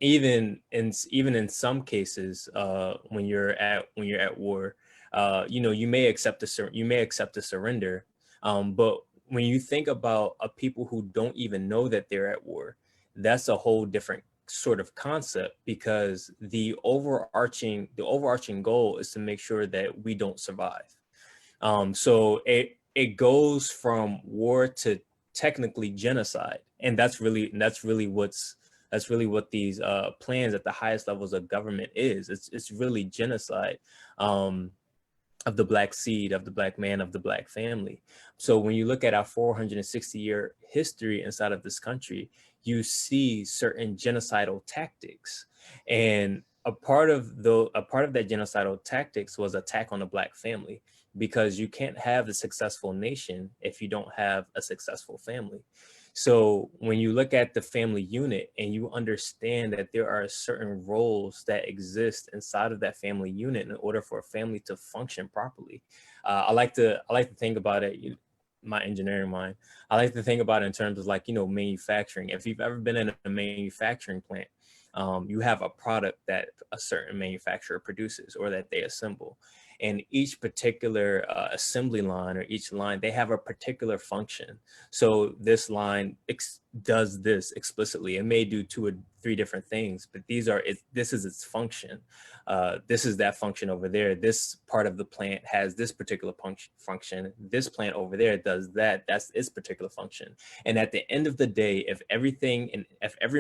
Even in some cases, when you're at war, you know, you may accept a surrender, but when you think about a people who don't even know that they're at war, that's a whole different sort of concept, because the overarching goal is to make sure that we don't survive. So it goes from war to technically genocide, and that's really what these plans at the highest levels of government is. It's really genocide of the Black seed, of the Black man, of the Black family. So when you look at our 460-year history inside of this country, you see certain genocidal tactics, and a part of that genocidal tactics was attack on the Black family, because you can't have a successful nation if you don't have a successful family. So when you look at the family unit and you understand that there are certain roles that exist inside of that family unit in order for a family to function properly, I like to think about it. My engineering mind, I like to think about it in terms of, like, you know, manufacturing. If you've ever been in a manufacturing plant, you have a product that a certain manufacturer produces or that they assemble. And each particular assembly line or each line, they have a particular function. So this line does this explicitly. It may do 2 or 3 different things, but this is its function. This is that function over there. This part of the plant has this particular function. This plant over there does that. That's its particular function. And at the end of the day, if every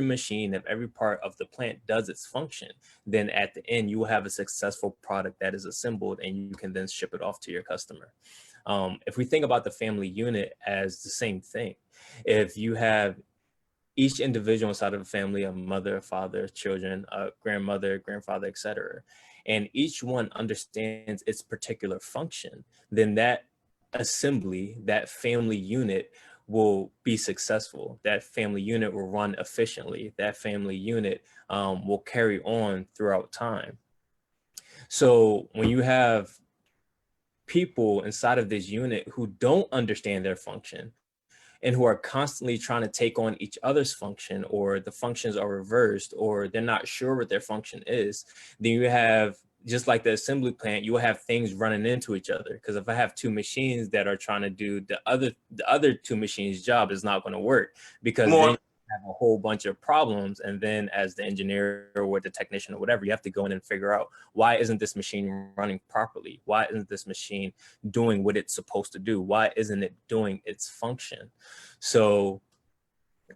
machine, if every part of the plant does its function, then at the end you will have a successful product that is assembled, and you can then ship it off to your customer. If we think about the family unit as the same thing, if you have each individual inside of a family, a mother, a father, children, a grandmother, grandfather, etc., and each one understands its particular function, then that assembly, that family unit will be successful. That family unit will run efficiently. That family unit will carry on throughout time. So when you have people inside of this unit who don't understand their function and who are constantly trying to take on each other's function, or the functions are reversed, or they're not sure what their function is, then you have, just like the assembly plant, you will have things running into each other. Because if I have 2 machines that are trying to do the other 2 machines' job, is not going to work, because have a whole bunch of problems, and then as the engineer or the technician or whatever, you have to go in and figure out, why isn't this machine running properly? Why isn't this machine doing what it's supposed to do? Why isn't it doing its function? So,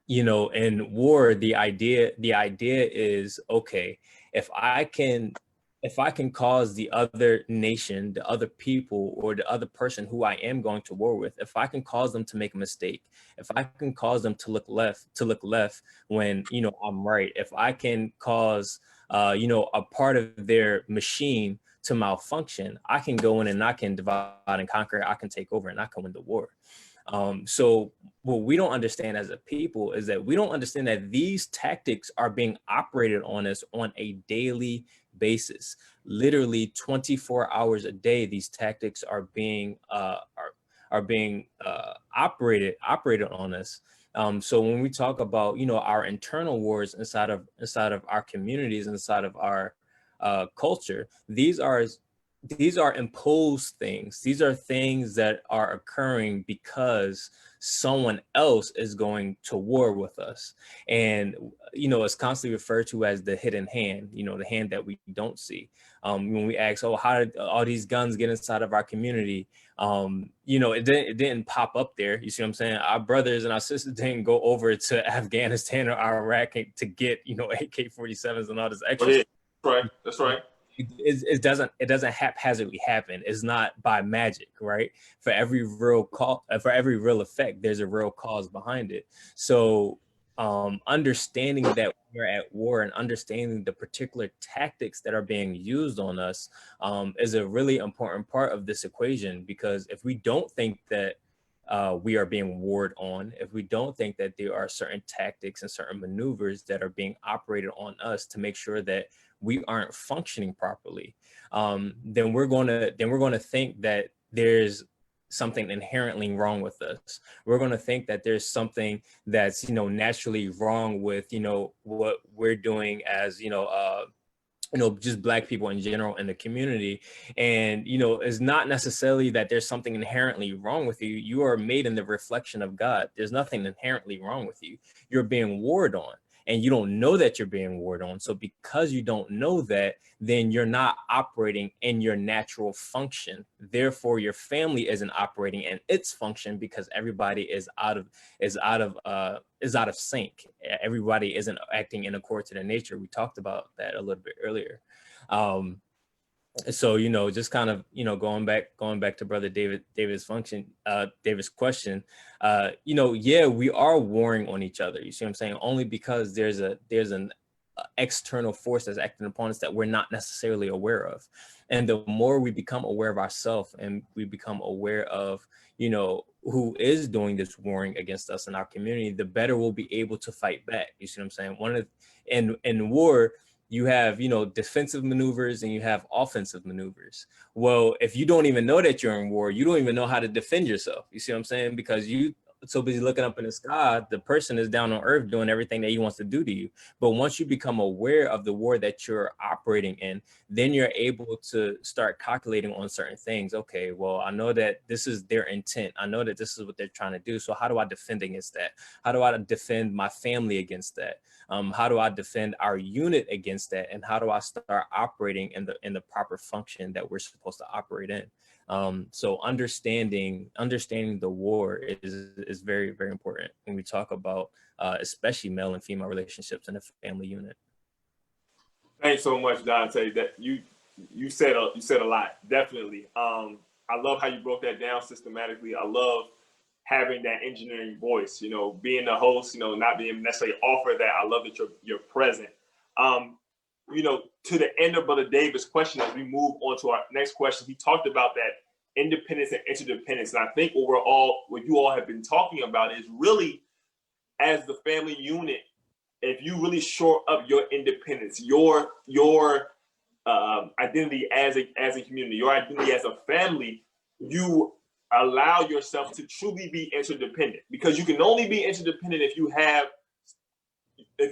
you know, in war, the idea is, okay, if I can cause the other nation, the other people, or the other person who I am going to war with, if I can cause them to make a mistake, if I can cause them to look left when, you know, I'm right, if I can cause, you know, a part of their machine to malfunction, I can go in and I can divide and conquer, I can take over and I can win the war. So what we don't understand as a people is that we don't understand that these tactics are being operated on us on a daily basis. Literally 24 hours a day, these tactics are being operated on us. So when we talk about, you know, our internal wars inside of our communities, inside of our culture, these are imposed things. These are things that are occurring because someone else is going to war with us. And, you know, it's constantly referred to as the hidden hand, you know, the hand that we don't see. When we ask, oh, how did all these guns get inside of our community? You know, it didn't pop up there. You see what I'm saying? Our brothers and our sisters didn't go over to Afghanistan or Iraq to get, you know, AK-47s and all this extra stuff. Right. That's right. It doesn't haphazardly happen. It's not by magic, right? For every real effect, there's a real cause behind it. So understanding that we're at war and understanding the particular tactics that are being used on us is a really important part of this equation, because if we don't think that we are being warred on, if we don't think that there are certain tactics and certain maneuvers that are being operated on us to make sure that we aren't functioning properly, then we're going to think that there's something inherently wrong with us. We're going to think that there's something that's, you know, naturally wrong with, you know, what we're doing as, you know, just Black people in general in the community. And, you know, it's not necessarily that there's something inherently wrong with you. You are made in the reflection of God. There's nothing inherently wrong with you. You're being warred on, and you don't know that you're being warred on. So because you don't know that, then you're not operating in your natural function. Therefore, your family isn't operating in its function, because everybody is out of sync. Everybody isn't acting in accord to their nature. We talked about that a little bit earlier. So, you know, just kind of, you know, going back to Brother David's question, you know, yeah, we are warring on each other. You see what I'm saying? Only because there's an external force that's acting upon us that we're not necessarily aware of. And the more we become aware of ourselves and we become aware of, you know, who is doing this warring against us in our community, the better we'll be able to fight back. You see what I'm saying? In war, you have, you know, defensive maneuvers and you have offensive maneuvers. Well, if you don't even know that you're in war, you don't even know how to defend yourself. You see what I'm saying? Because you so busy looking up in the sky, the person is down on earth doing everything that he wants to do to you. But once you become aware of the war that you're operating in, then you're able to start calculating on certain things. Okay, well, I know that this is their intent. I know that this is what they're trying to do. So how do I defend against that? How do I defend my family against that? How do I defend our unit against that? And how do I start operating in the proper function that we're supposed to operate in? So understanding the war is very, very important when we talk about especially male and female relationships in a family unit. Thanks so much, Dante. That you said a lot, definitely. I love how you broke that down systematically. I love having that engineering voice, you know, being the host, you know, not being necessarily offered that. I love that you're present. You know, to the end of Brother David's question, as we move on to our next question, he talked about that independence and interdependence. And I think what you all have been talking about is really, as the family unit, if you really shore up your independence, your identity as a community, your identity as a family, you allow yourself to truly be interdependent, because you can only be interdependent if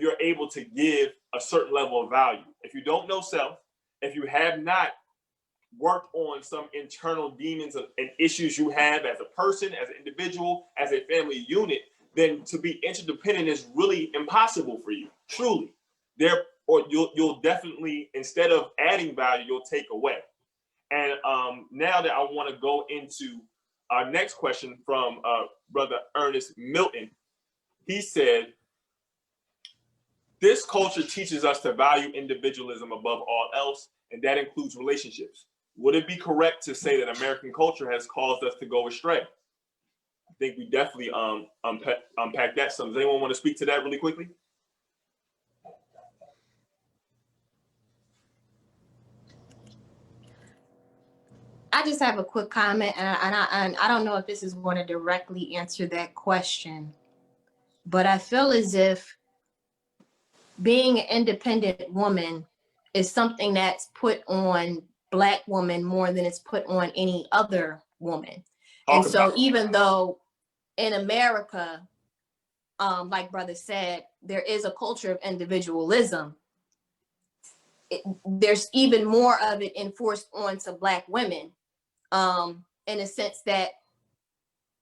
you're able to give a certain level of value. If you don't know self, if you have not worked on some internal demons and issues you have as a person, as an individual, as a family unit, then to be interdependent is really impossible for you, truly. Or you'll definitely, instead of adding value, you'll take away. And now that I want to go into our next question from Brother Ernest Milton, he said, this culture teaches us to value individualism above all else, and that includes relationships. Would it be correct to say that American culture has caused us to go astray? I think we definitely unpack that some. Does anyone want to speak to that really quickly? I just have a quick comment, and I don't know if this is going to directly answer that question, but I feel as if being an independent woman is something that's put on Black women more than it's put on any other woman. And so even though in America, like brother said, there is a culture of individualism, there's even more of it enforced onto Black women, in a sense that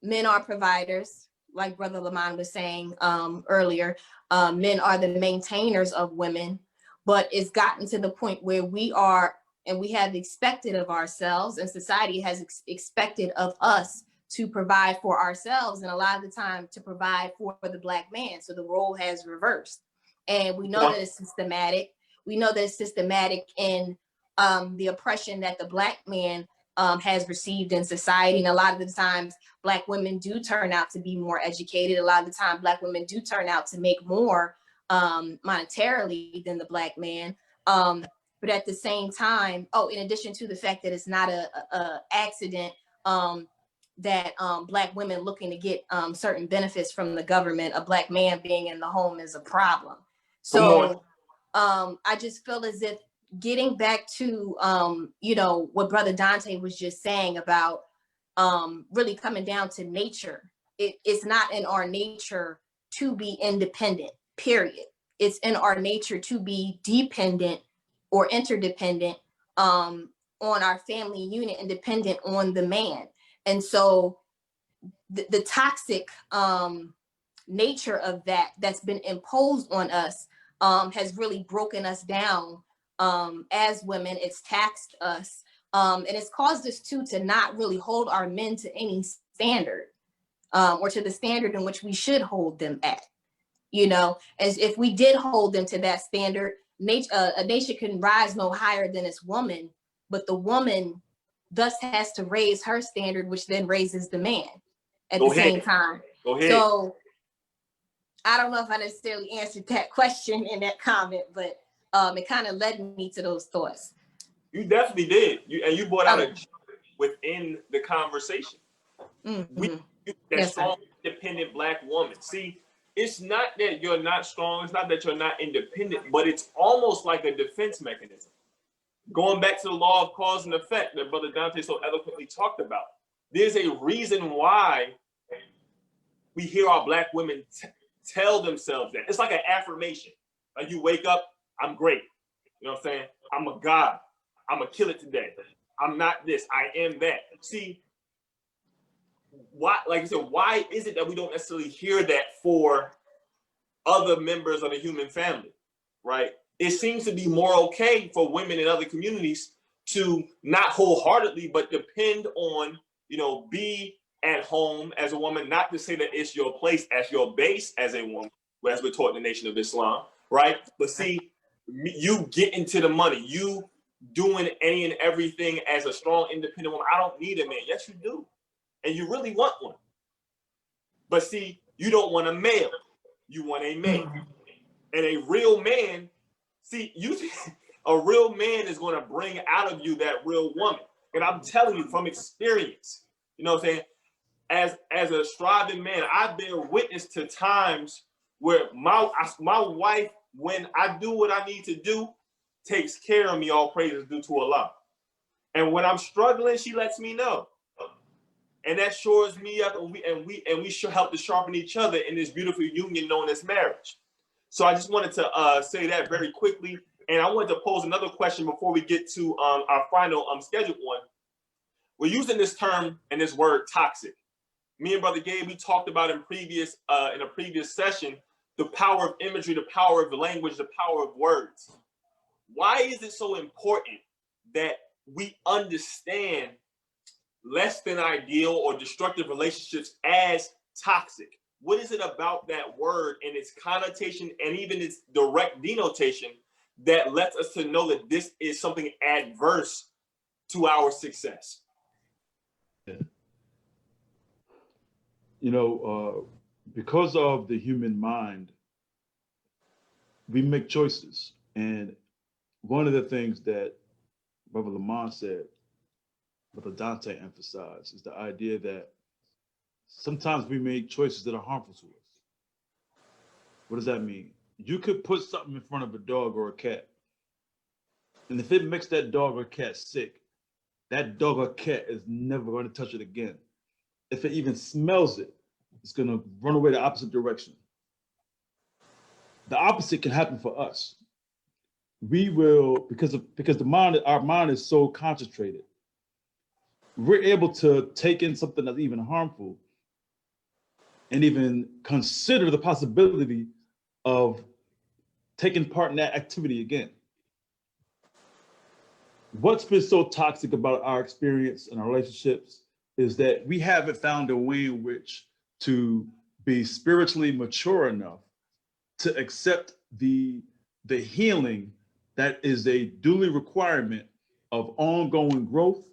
men are providers, like Brother Lamont was saying earlier. Men are the maintainers of women, but it's gotten to the point where we are, and we have expected of ourselves, and society has expected of us to provide for ourselves, and a lot of the time to provide for the Black man. So the role has reversed. And we know that it's systematic. We know that it's systematic in the oppression that the Black man has received in society. And a lot of the times Black women do turn out to be more educated. A lot of the time Black women do turn out to make more monetarily than the Black man. But at the same time, in addition to the fact that it's not a accident that Black women looking to get certain benefits from the government, a Black man being in the home is a problem. So I just feel as if getting back to, what Brother Dante was just saying about really coming down to nature. It's not in our nature to be independent, period. It's in our nature to be dependent or interdependent on our family unit and dependent on the man. And so the toxic nature of that's been imposed on us has really broken us down as women. It's taxed us, and it's caused us to not really hold our men to any standard, or to the standard in which we should hold them at. As if we did hold them to that standard, a nation can rise no higher than its woman, but the woman thus has to raise her standard, which then raises the man at the same time. So I don't know if I necessarily answered that question in that comment, but it kind of led me to those thoughts. You definitely did. You brought out a within the conversation. That strong, independent Black woman. See, it's not that you're not strong. It's not that you're not independent, but it's almost like a defense mechanism. Going back to the law of cause and effect that Brother Dante so eloquently talked about. There's a reason why we hear our Black women tell themselves that. It's like an affirmation. Like you wake up, I'm great. You know what I'm saying? I'm a god. I'm gonna kill it today. I'm not this, I am that. See, why, like I said, why is it that we don't necessarily hear that for other members of the human family, right? It seems to be more okay for women in other communities to not wholeheartedly, but depend on, be at home as a woman, not to say that it's your place as your base as a woman, as we're taught in the Nation of Islam, right? But see, you get into the money, you doing any and everything as a strong, independent woman. I don't need a man. Yes, you do. And you really want one. But see, you don't want a male. You want a man. And a real man, see, a real man is going to bring out of you that real woman. And I'm telling you from experience, you know what I'm saying? As a striving man, I bear witness to times where my wife, when I do what I need to do, takes care of me, all praises due to Allah. And when I'm struggling, she lets me know. And that shores me up, and we should help to sharpen each other in this beautiful union known as marriage. So I just wanted to say that very quickly. And I wanted to pose another question before we get to our final scheduled one. We're using this term and this word toxic. me and Brother Gabe, we talked about in a previous session, the power of imagery, the power of language, the power of words. Why is it so important that we understand less than ideal or destructive relationships as toxic? What is it about that word and its connotation and even its direct denotation that lets us to know that this is something adverse to our success? Yeah. You know, because of the human mind, we make choices. And one of the things that Brother Lamont said, Brother Dante emphasized, is the idea that sometimes we make choices that are harmful to us. What does that mean? You could put something in front of a dog or a cat, and if it makes that dog or cat sick, that dog or cat is never going to touch it again. If it even smells it, it's going to run away the opposite direction. The opposite can happen for us. We will, because our mind is so concentrated, we're able to take in something that's even harmful and even consider the possibility of taking part in that activity again. What's been so toxic about our experience and our relationships is that we haven't found a way in which to be spiritually mature enough to accept the healing that is a duly requirement of ongoing growth,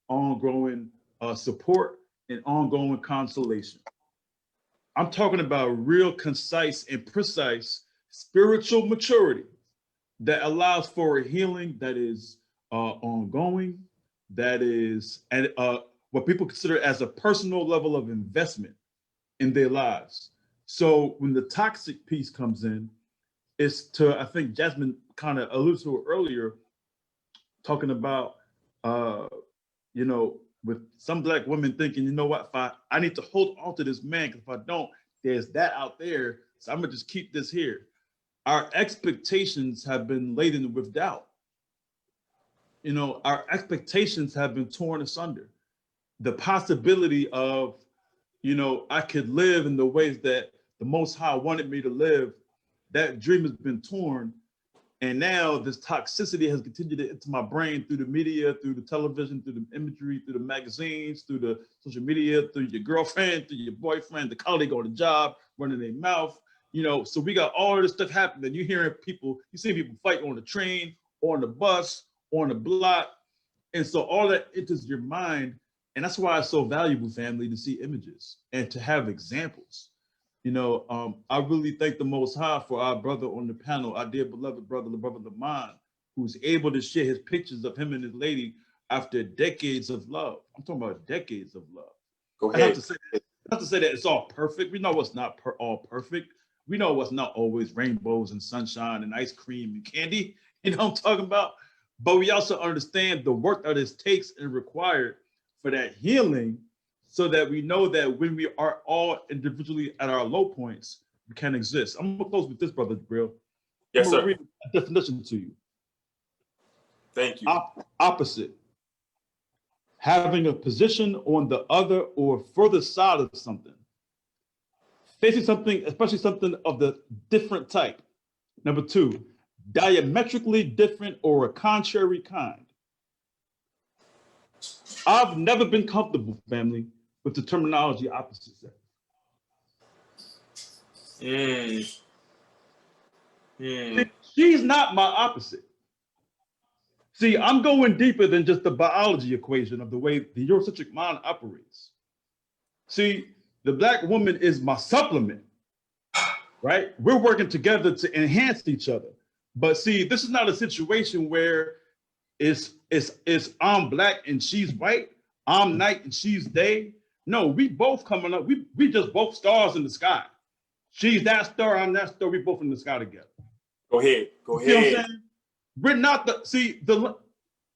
ongoing support, and ongoing consolation. I'm talking about real concise and precise spiritual maturity that allows for a healing that is ongoing, that is what people consider as a personal level of investment in their lives. So when the toxic piece comes in, it's to, I think Jasmine kind of alluded to it earlier, talking about, you know, with some Black women thinking, you know what, if I need to hold on to this man, because if I don't, there's that out there, so I'm gonna just keep this here. Our expectations have been laden with doubt. You know, our expectations have been torn asunder. The possibility of, you know, I could live in the ways that the Most High wanted me to live, that dream has been torn. And now this toxicity has continued into my brain through the media, through the television, through the imagery, through the magazines, through the social media, through your girlfriend, through your boyfriend, the colleague on the job, running their mouth. You know, so we got all of this stuff happening. You're hearing people, you see people fight on the train, on the bus, on the block. And so all that enters your mind. And that's why it's so valuable, family, to see images and to have examples. You know, I really thank the Most High for our brother on the panel, our dear beloved brother Lamont, who's able to share his pictures of him and his lady after decades of love. I'm talking about decades of love. Go ahead. Not to say that it's all perfect. We know it's not all perfect. We know what's not always rainbows and sunshine and ice cream and candy. You know what I'm talking about? But we also understand the work that it takes and required for that healing, so that we know that when we are all individually at our low points, we can exist. I'm gonna close with this, Brother Jabril. Yes, I'm sir. gonna read a definition to you. Thank you. Opposite. Having a position on the other or further side of something. Facing something, especially something of the different type. Number two, diametrically different or a contrary kind. I've never been comfortable, family, with the terminology opposite sex. She's not my opposite. See, I'm going deeper than just the biology equation of the way the Eurocentric mind operates. See, the Black woman is my supplement, right? We're working together to enhance each other. But see, this is not a situation where it's I'm Black and she's white, I'm night and she's day. No, we both coming up. We just both stars in the sky. She's that star, I'm that star. We both in the sky together. Go ahead. Go You see what I'm ahead. saying? We're not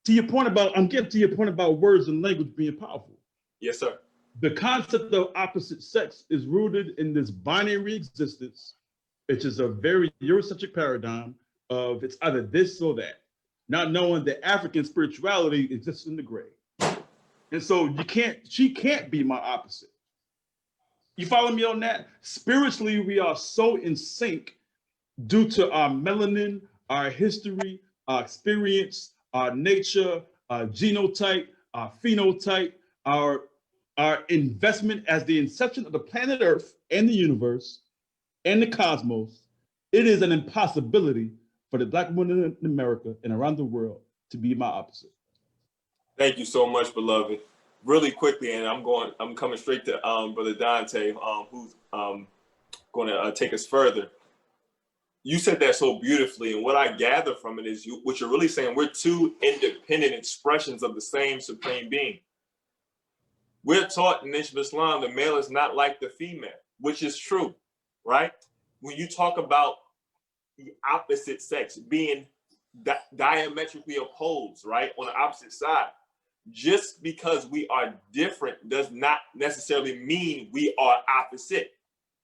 to your point about, I'm getting to your point about words and language being powerful. Yes, sir. The concept of opposite sex is rooted in this binary existence, which is a very Eurocentric paradigm of it's either this or that, not knowing that African spirituality exists in the gray. And so she can't be my opposite. You follow me on that? Spiritually, we are so in sync due to our melanin, our history, our experience, our nature, our genotype, our phenotype, our investment as the inception of the planet Earth and the universe and the cosmos. It is an impossibility for the Black woman in America and around the world to be my opposite. Thank you so much, beloved. Really quickly, and I'm coming straight to Brother Dante, who's going to take us further. You said that so beautifully, and what I gather from it is what you're really saying, we're two independent expressions of the same supreme being. We're taught in Nation of Islam the male is not like the female, which is true, right? When you talk about the opposite sex being diametrically opposed, right, on the opposite side, just because we are different does not necessarily mean we are opposite,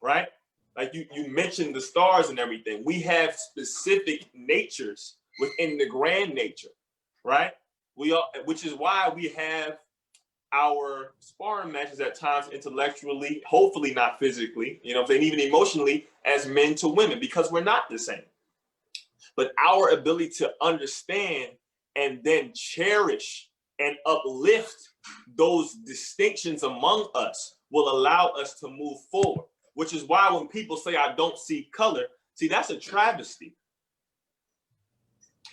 right? Like you mentioned the stars and everything. We have specific natures within the grand nature, right? Which is why we have our sparring matches at times intellectually, hopefully not physically, you know what I'm saying, even emotionally as men to women, because we're not the same. But our ability to understand and then cherish and uplift those distinctions among us will allow us to move forward, which is why when people say, I don't see color, see, that's a travesty.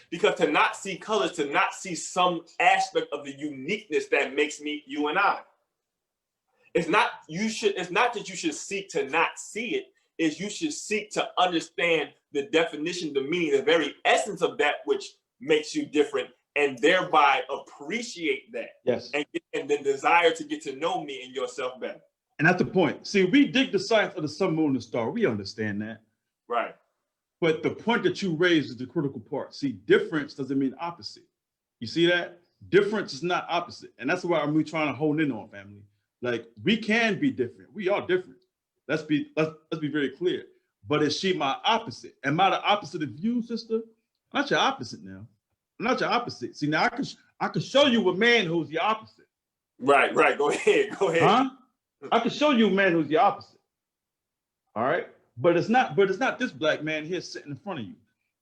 Because to not see colors, to not see some aspect of the uniqueness that makes me you and I. It's not that you should seek to not see it, is you should seek to understand the definition, the meaning, the very essence of that which makes you different, and thereby appreciate that. Yes. And then desire to get to know me and yourself better. And that's the point. See, we dig the science of the sun, moon, and star. We understand that. Right. But the point that you raised is the critical part. See, difference doesn't mean opposite. You see that? Difference is not opposite. And that's why I'm trying to hone in on, family. Like, we can be different. We are different. Let's be very clear. But is she my opposite? Am I the opposite of you, sister? I'm not your opposite now. I'm not your opposite. See, now I can show you a man who's your opposite. Right. Go ahead. Huh? I can show you a man who's your opposite. All right? But it's not this black man here sitting in front of you.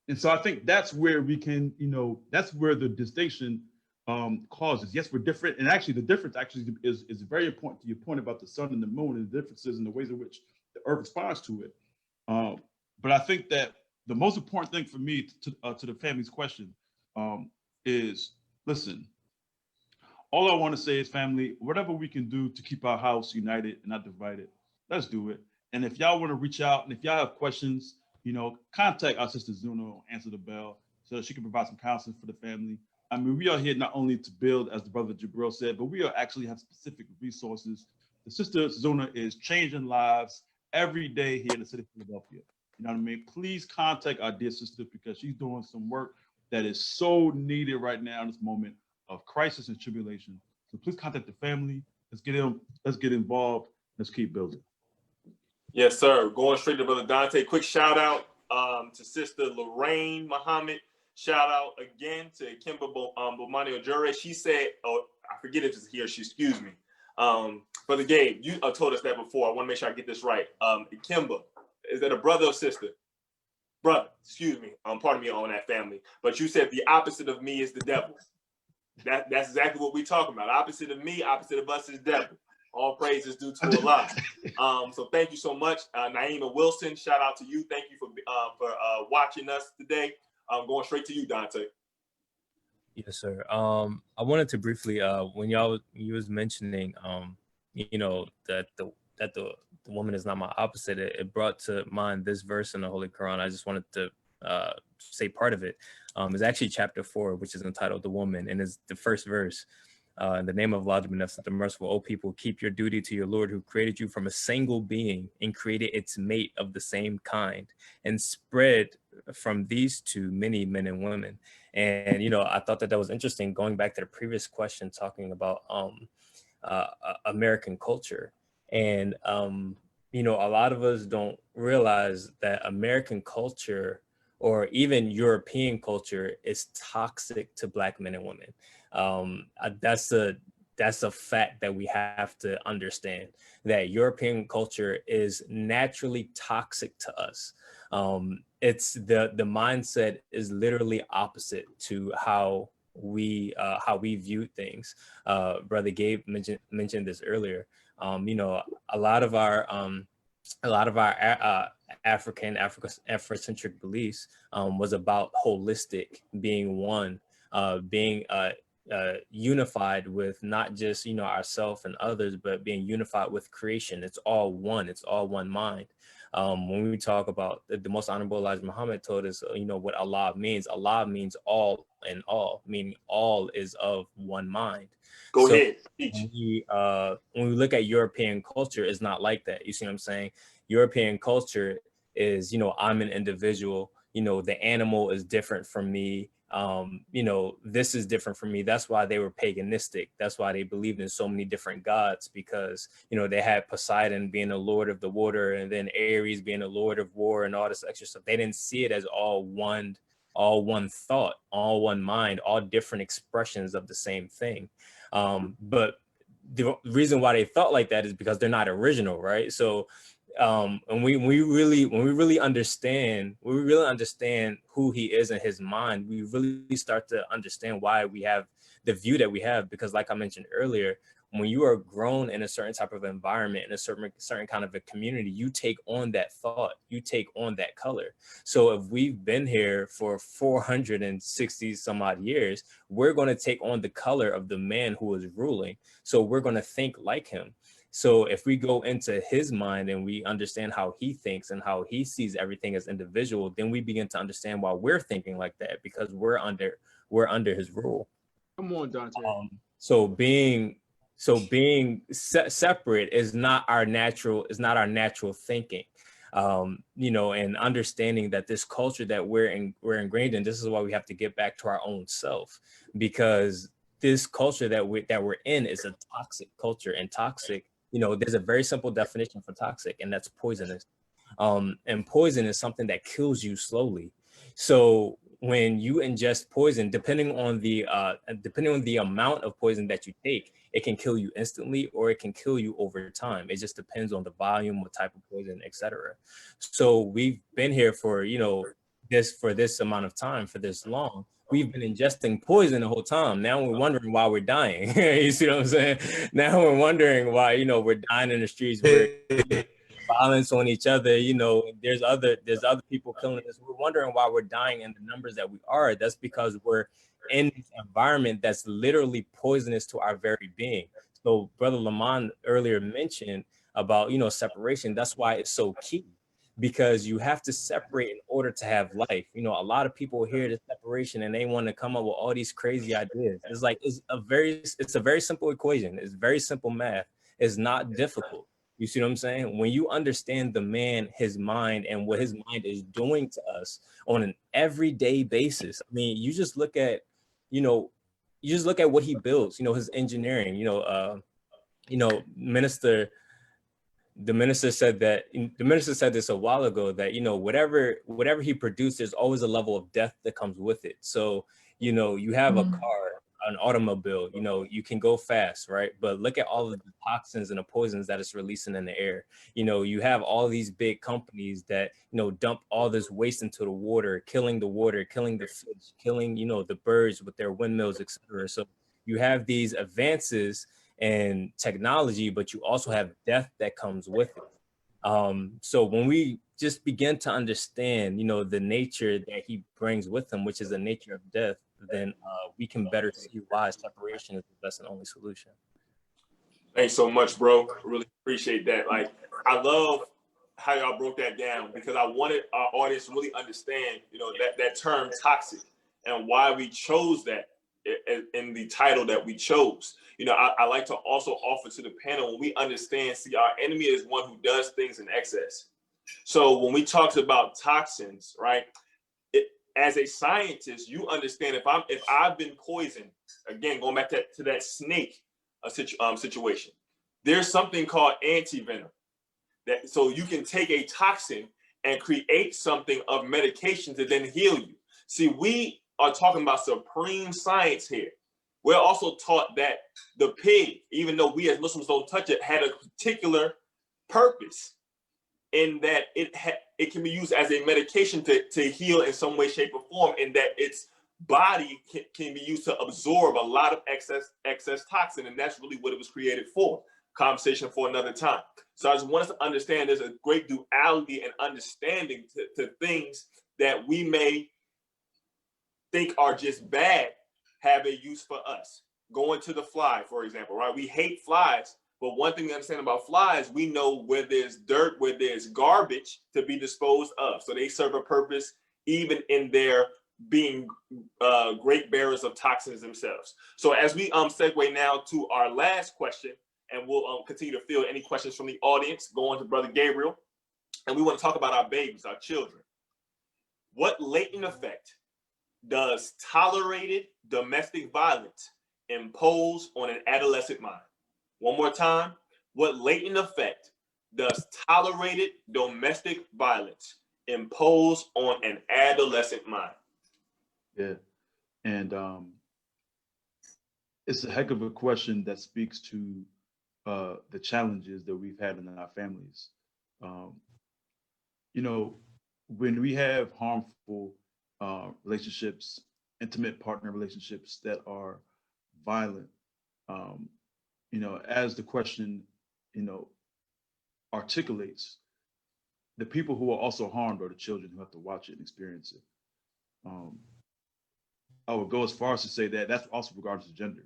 And so I think that's where we can, that's where the distinction causes. Yes, we're different. And actually the difference is very important to your point about the sun and the moon and the differences in the ways in which the earth responds to it. But I think that the most important thing for me to the family's question is, listen, all I want to say is, family, whatever we can do to keep our house united and not divided, let's do it. And if y'all want to reach out and if y'all have questions, contact our sister Zuna, answer the bell so that she can provide some counseling for the family. I mean, we are here not only to build, as the brother Jabril said, but we are actually have specific resources. The sister Zuna is changing lives every day here in the city of Philadelphia. You know what I mean? Please contact our dear sister because she's doing some work that is so needed right now in this moment of crisis and tribulation. So please contact the family. Let's get involved. Let's keep building. Yes, sir. Going straight to Brother Dante. Quick shout out to Sister Lorraine Muhammad. Shout out again to Kimba Bomani Ojure. She said, I forget if it's here. She excuse me. Brother Gabe, you told us that before. I want to make sure I get this right. Kimba, is that a brother or sister? Brother, excuse me. Pardon me on that family. But you said the opposite of me is the devil. That's exactly what we're talking about. Opposite of me, opposite of us is devil. All praise is due to Allah. So thank you so much. Naima Wilson, shout out to you. Thank you for watching us today. Going straight to you, Dante. Yes, sir. I wanted to briefly, when you was mentioning, that the woman is not my opposite, it brought to mind this verse in the Holy Quran. I just wanted to say part of it. It's actually chapter 4, which is entitled "The Woman," and is the first verse. In the name of Allah, the merciful, O people, keep your duty to your Lord who created you from a single being and created its mate of the same kind and spread from these two many men and women. And, I thought that was interesting, going back to the previous question, talking about American culture. And, a lot of us don't realize that American culture or even European culture is toxic to Black men and women. That's that's a fact that we have to understand, that European culture is naturally toxic to us. It's the mindset is literally opposite to how we view things. Brother Gabe mentioned this earlier. You know, a lot of our Afrocentric beliefs was about holistic, being one, being unified with not just, you know, ourselves and others, but being unified with creation. It's all one. It's all one mind. When we talk about the most honorable Elijah Muhammad told us, you know, what Allah means. Allah means all and all, meaning all is of one mind. Go So ahead. when we look at European culture, it's not like that. You see what I'm saying? European culture is, you know, I'm an individual, you know, the animal is different from me. You know, this is different from me. That's why they were paganistic. That's why they believed in so many different gods, because, you know, they had Poseidon being the lord of the water, and then Ares being the lord of war, and all this extra stuff. They didn't see it as all one thought, all one mind, all different expressions of the same thing. But the reason why they thought like that is because they're not original, right? So and when we really understand who he is in his mind, we really start to understand why we have the view that we have. Because like I mentioned earlier, when you are grown in a certain type of environment, in a certain kind of a community, you take on that thought, you take on that color. So if we've been here for 460 some odd years, we're going to take on the color of the man who is ruling. So we're going to think like him. So if we go into his mind and we understand how he thinks and how he sees everything as individual, then we begin to understand why we're thinking like that, because we're under his rule. Come on, Dante. So being separate is not our natural thinking. You know, and understanding that this culture that we're ingrained in, this is why we have to get back to our own self, because this culture that we're in is a toxic culture. And toxic, you know, there's a very simple definition for toxic, and that's poisonous. And poison is something that kills you slowly. So when you ingest poison, depending on the amount of poison that you take, it can kill you instantly or it can kill you over time. It just depends on the volume, what type of poison, etc. So we've been here for, you know, this amount of time, for this long. We've been ingesting poison the whole time. Now we're wondering why we're dying. You see what I'm saying? Now we're wondering why, you know, we're dying in the streets. We're violence on each other. You know, there's other people killing us. We're wondering why we're dying in the numbers that we are. That's because we're in this environment that's literally poisonous to our very being. So Brother Lamont earlier mentioned about, you know, separation. That's why it's so key, because you have to separate in order to have life. You know, a lot of people hear the separation and they want to come up with all these crazy ideas. It's like, it's a very simple equation. It's very simple math. It's not difficult. You see what I'm saying? When you understand the man, his mind, and what his mind is doing to us on an everyday basis. I mean, you just look at, you know, what he builds, you know, his engineering, the minister said this a while ago, that, you know, whatever he produced, there's always a level of death that comes with it. So, you know, you have a car, an automobile, you know, you can go fast, right? But look at all of the toxins and the poisons that it's releasing in the air. You know, you have all these big companies that, you know, dump all this waste into the water, killing the fish, killing, you know, the birds with their windmills, etc. So you have these advances in technology, but you also have death that comes with it. So when we just begin to understand, you know, the nature that he brings with him, which is the nature of death, then we can better see why separation is the best and only solution. Thanks so much, bro. Really appreciate that. Like, I love how y'all broke that down, because I wanted our audience to really understand, you know, that term toxic and why we chose that in the title that we chose. You know, I like to also offer to the panel, when we understand, see, our enemy is one who does things in excess. So when we talked about toxins, right, as a scientist, you understand if I've been poisoned, again, going back to that snake situation, there's something called antivenom. So you can take a toxin and create something of medication to then heal you. See, we are talking about supreme science here. we're also taught that the pig, even though we as Muslims don't touch it, had a particular purpose in that it can be used as a medication to heal in some way, shape, or form, and that its body can be used to absorb a lot of excess toxin, and that's really what it was created for. Conversation for another time. So I just want us to understand there's a great duality and understanding to things that we may think are just bad have a use for us. Going to the fly, for example, right? We hate flies, but one thing we understand about flies, we know where there's dirt, where there's garbage to be disposed of. So they serve a purpose even in their being great bearers of toxins themselves. So as we segue now to our last question, and we'll continue to field any questions from the audience, go on to Brother Gabriel, and we want to talk about our babies, our children. What latent effect does tolerated domestic violence impose on an adolescent mind? One more time, what latent effect does tolerated domestic violence impose on an adolescent mind? Yeah, and it's a heck of a question that speaks to the challenges that we've had in our families. You know, when we have harmful relationships, intimate partner relationships that are violent, you know, as the question, you know, articulates, the people who are also harmed are the children who have to watch it and experience it. I would go as far as to say that that's also regardless of gender.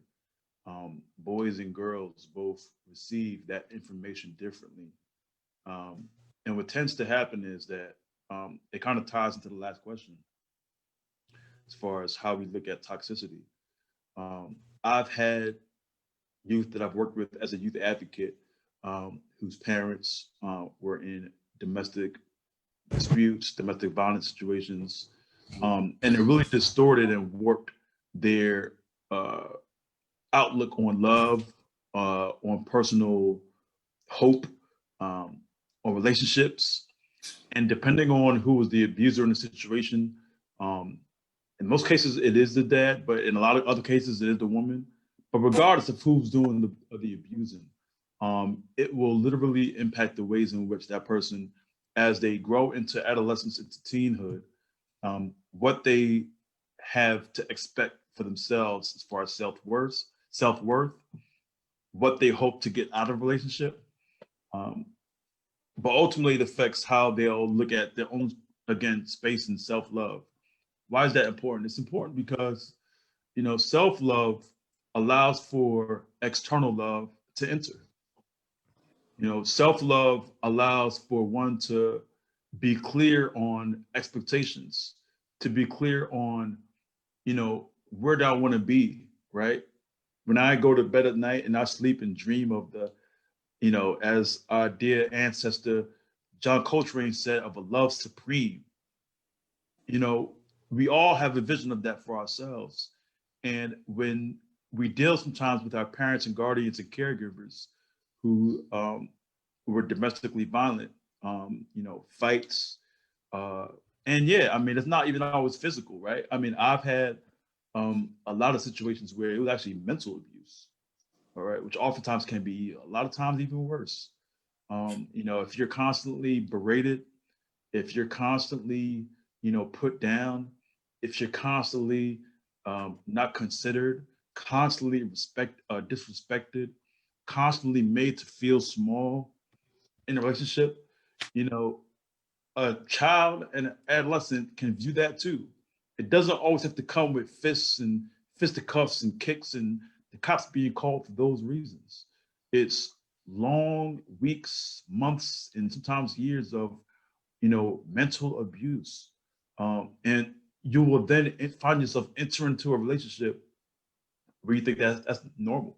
Boys and girls both receive that information differently. And what tends to happen is that it kind of ties into the last question as far as how we look at toxicity. I've had youth that I've worked with as a youth advocate whose parents were in domestic disputes, domestic violence situations, and it really distorted and warped their outlook on love, on personal hope, on relationships. And depending on who was the abuser in the situation, in most cases it is the dad, but in a lot of other cases it is the woman. But regardless of who's doing the abusing, it will literally impact the ways in which that person, as they grow into adolescence, into teenhood, what they have to expect for themselves as far as self-worth, what they hope to get out of a relationship. But ultimately it affects how they'll look at their own, again, space and self-love. Why is that important? It's important because, you know, self-love allows for external love to enter. You know, self-love allows for one to be clear on expectations, to be clear on, you know, where do I want to be, right? When I go to bed at night and I sleep and dream of the, you know, as our dear ancestor John Coltrane said, of a love supreme. You know, we all have a vision of that for ourselves. And when we deal sometimes with our parents and guardians and caregivers who were domestically violent, you know, fights, and yeah, I mean, it's not even always physical, right? I mean, I've had a lot of situations where it was actually mental abuse, all right, which oftentimes can be a lot of times even worse. You know, if you're constantly berated, if you're constantly, you know, put down, if you're constantly not considered, constantly disrespected, constantly made to feel small in a relationship, you know, a child and an adolescent can view that too. It doesn't always have to come with fists and fisticuffs and kicks and the cops being called for those reasons. It's long weeks, months, and sometimes years of, you know, mental abuse. And you will then find yourself entering into a relationship where you think that's normal.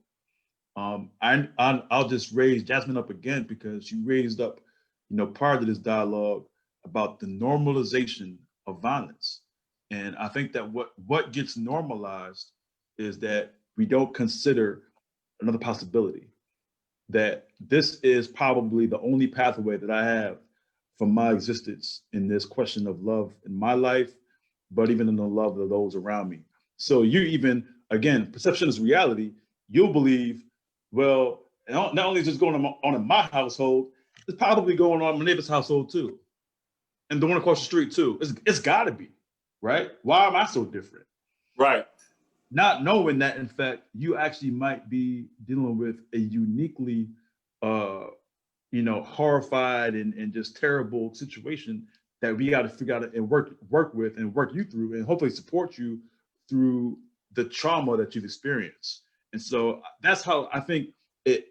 I'll just raise Jasmine up again because you raised up, you know, part of this dialogue about the normalization of violence. And I think that what gets normalized is that we don't consider another possibility, that this is probably the only pathway that I have for my existence in this question of love in my life, but even in the love of those around me. So you even, again, perception is reality. You'll believe, well, not only is this going on in my household, it's probably going on in my neighbor's household too. And the one across the street too. It's gotta be, right? Why am I so different? Right. Not knowing that, in fact, you actually might be dealing with a uniquely, horrified and just terrible situation that we got to figure out and work with and work you through and hopefully support you through the trauma that you've experienced. And so that's how I think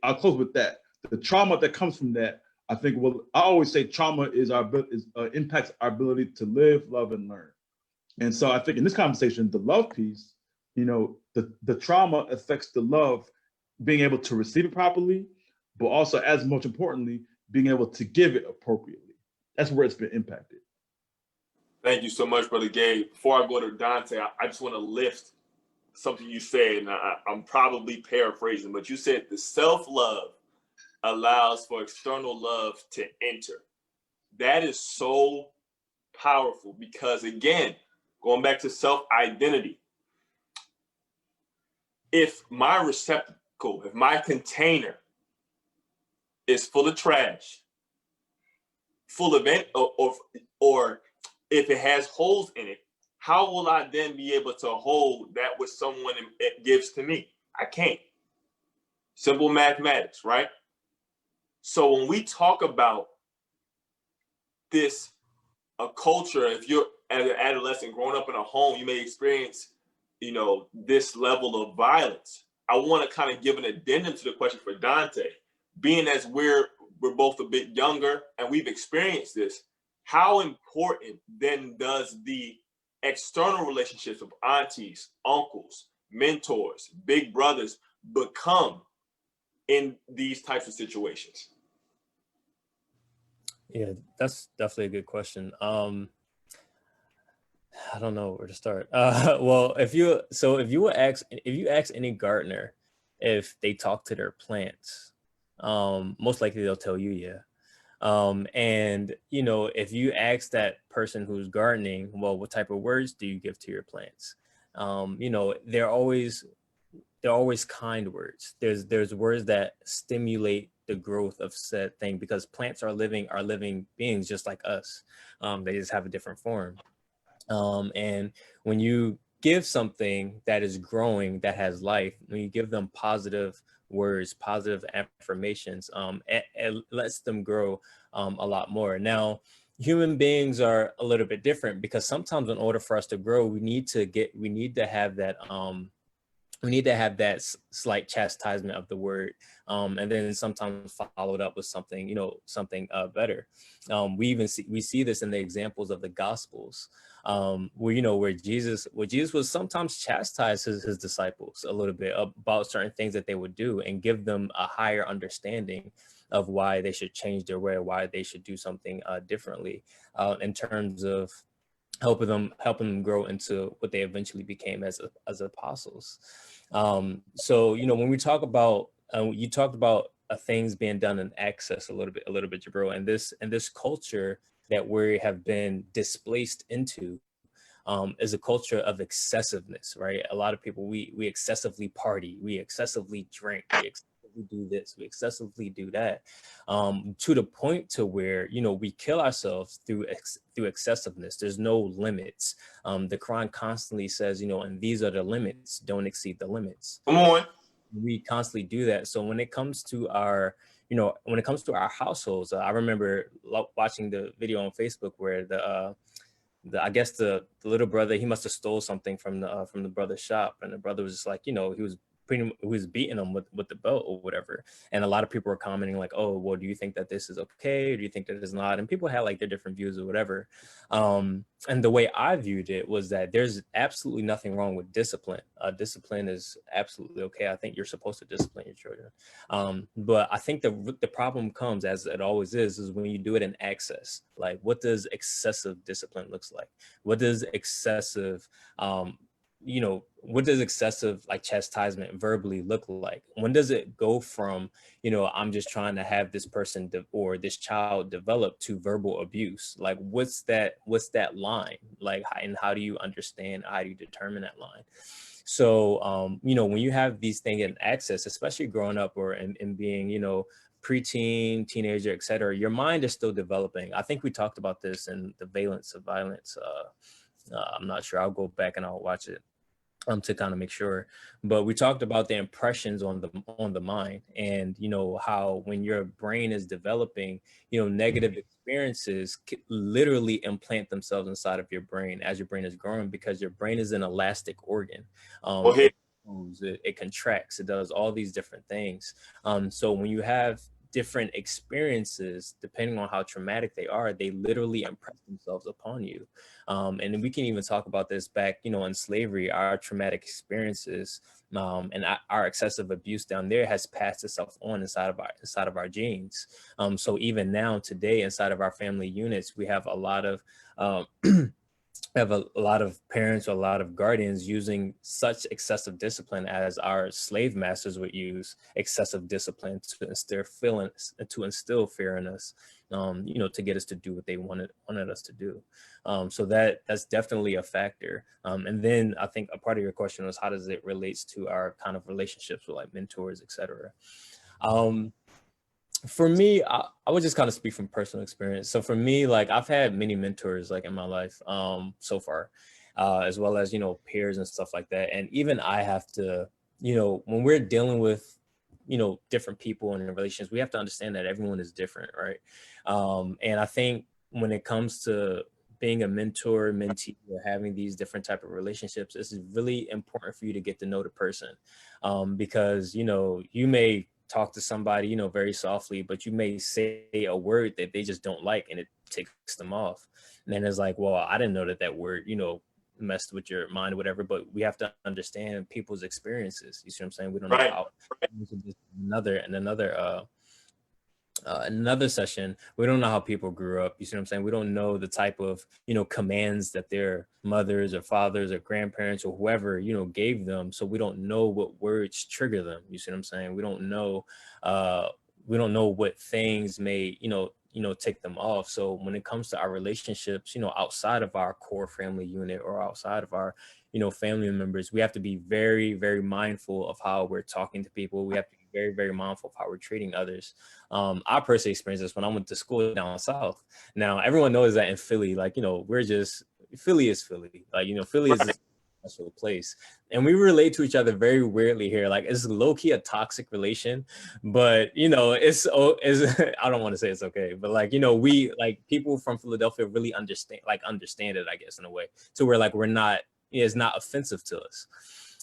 I'll close with that. The trauma that comes from that, I think, well, I always say trauma impacts our ability to live, love, and learn. And so I think in this conversation, the love piece, the trauma affects the love, being able to receive it properly, but also, as much importantly, being able to give it appropriately. That's where it's been impacted. Thank you so much, Brother Gabe. Before I go to Dante, I just want to lift something you said, and I'm probably paraphrasing, but you said the self-love allows for external love to enter. That is so powerful because, again, going back to self-identity, if my receptacle, if my container is full of trash, full of it, or if it has holes in it, how will I then be able to hold that which someone gives to me? I can't. Simple mathematics, right? So when we talk about this, a culture, if you're as an adolescent growing up in a home, you may experience, this level of violence. I want to kind of give an addendum to the question for Dante. Being as we're both a bit younger and we've experienced this, how important then does the external relationships of aunties, uncles, mentors, big brothers become in these types of situations? Yeah, that's definitely a good question. I don't know where to start. Well, if you ask any gardener if they talk to their plants, most likely they'll tell you, yeah. And if you ask that person who's gardening, well, what type of words do you give to your plants? They're always kind words. There's words that stimulate the growth of said thing because plants are living beings just like us. They just have a different form. And when you give something that is growing, that has life, when you give them positive words, positive affirmations, it lets them grow a lot more. Now, human beings are a little bit different because sometimes in order for us to grow, we need to have that slight chastisement of the word, and then sometimes followed up with something, better. We see this in the examples of the Gospels, where Jesus was sometimes chastise his disciples a little bit about certain things that they would do and give them a higher understanding of why they should change their way, why they should do something differently, in terms of helping them grow into what they eventually became as apostles. So when we talk about, you talked about things being done in excess a little bit, Jabril, and this culture that we have been displaced into is a culture of excessiveness, right? A lot of people, we excessively party, we excessively drink, we excessively do this, we excessively do that, to the point to where we kill ourselves through excessiveness. There's no limits. The Quran constantly says, and these are the limits, don't exceed the limits. Come on. We constantly do that. So when it comes to our households, I remember watching the video on Facebook where I guess the little brother, he must have stole something from the brother's shop, and the brother was just like, he was beating him with the belt or whatever. And a lot of people were commenting like, oh, well, do you think that this is okay? Or do you think that it's not? And people had like their different views or whatever. And the way I viewed it was that there's absolutely nothing wrong with discipline. Discipline is absolutely okay. I think you're supposed to discipline your children. But I think the problem comes, as it always is when you do it in excess. Like, what does excessive discipline looks like? What does excessive what does excessive like chastisement verbally look like? When does it go from, I'm just trying to have this person or this child develop to verbal abuse? Like, what's that line? Like, and how do you determine that line? So, when you have these things in access, especially growing up or in being, preteen, teenager, et cetera, your mind is still developing. I think we talked about this in the Valence of Violence. I'm not sure. I'll go back and I'll watch it to kind of make sure. But we talked about the impressions on the mind, and how when your brain is developing, negative experiences literally implant themselves inside of your brain as your brain is growing, because your brain is an elastic organ. It moves, it contracts, it does all these different things. So when you have different experiences, depending on how traumatic they are, they literally impress themselves upon you. And we can even talk about this back, in slavery, our traumatic experiences and our excessive abuse down there has passed itself on inside of our genes. So even now today, inside of our family units, we have a lot of parents or a lot of guardians using such excessive discipline as our slave masters would use excessive discipline to instill fear in us, to get us to do what they wanted us to do. So that's definitely a factor. And then I think a part of your question was, how does it relates to our kind of relationships with like mentors, et cetera? For me, I would just kind of speak from personal experience. So for me, like I've had many mentors like in my life so far, as well as, peers and stuff like that. And even I have to, when we're dealing with, different people and relations, we have to understand that everyone is different, right? And I think when it comes to being a mentor, mentee, or having these different type of relationships, this is really important for you to get to know the person, because, you may talk to somebody, very softly, but you may say a word that they just don't like and it ticks them off. And then it's like, well, I didn't know that word, messed with your mind or whatever, but we have to understand people's experiences. You see what I'm saying? We don't know how another session, we don't know how people grew up. You see what I'm saying? We don't know the type of, commands that their mothers or fathers or grandparents or whoever, gave them. So we don't know what words trigger them. You see what I'm saying? We don't know what things may, take them off. So when it comes to our relationships, outside of our core family unit or outside of our, family members, we have to be very, very mindful of how we're talking to people. We have to be very, very mindful of how we're treating others. I personally experienced this when I went to school down south. Now, everyone knows that in Philly, like, Philly is Philly. Like, Philly is a special place. And we relate to each other very weirdly here. Like, it's low-key a toxic relation, but, it's I don't want to say it's okay, but like, we, like, people from Philadelphia really understand it, I guess, in a way, to where like, it's not offensive to us.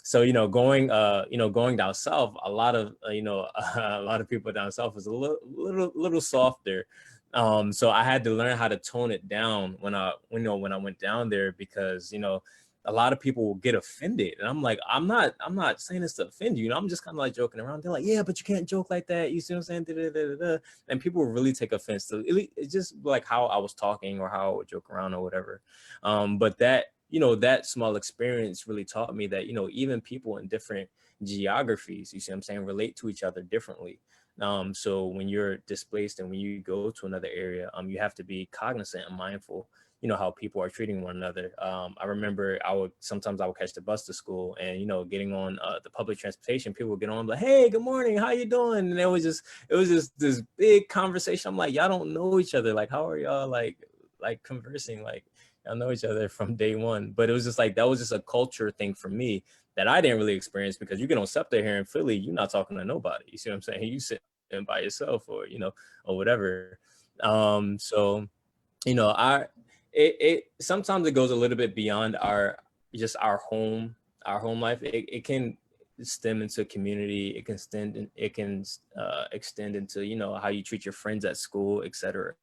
So, going down south, a lot of, a lot of people down south is a little softer. So I had to learn how to tone it down when I went down there, because, a lot of people will get offended. And I'm like, I'm not saying this to offend you. I'm just kind of like joking around. They're like, yeah, but you can't joke like that. You see what I'm saying? Da, da, da, da, da. And people really take offense to it. It's just like how I was talking or how I would joke around or whatever. But that, that small experience really taught me that, even people in different geographies, you see what I'm saying, relate to each other differently. So when you're displaced and when you go to another area, you have to be cognizant and mindful, how people are treating one another. I remember sometimes I would catch the bus to school, and, getting on the public transportation, people would get on like, hey, good morning, how you doing? And it was just this big conversation. I'm like, y'all don't know each other. Like, how are y'all like conversing? Like, I know each other from day one. But it was just like, that was just a culture thing for me that I didn't really experience, because you get on SEPTA here in Philly, you're not talking to nobody. You see what I'm saying? You sit by yourself or, or whatever. So, it sometimes it goes a little bit beyond our home life. It can stem into community. It can extend into, how you treat your friends at school, etc.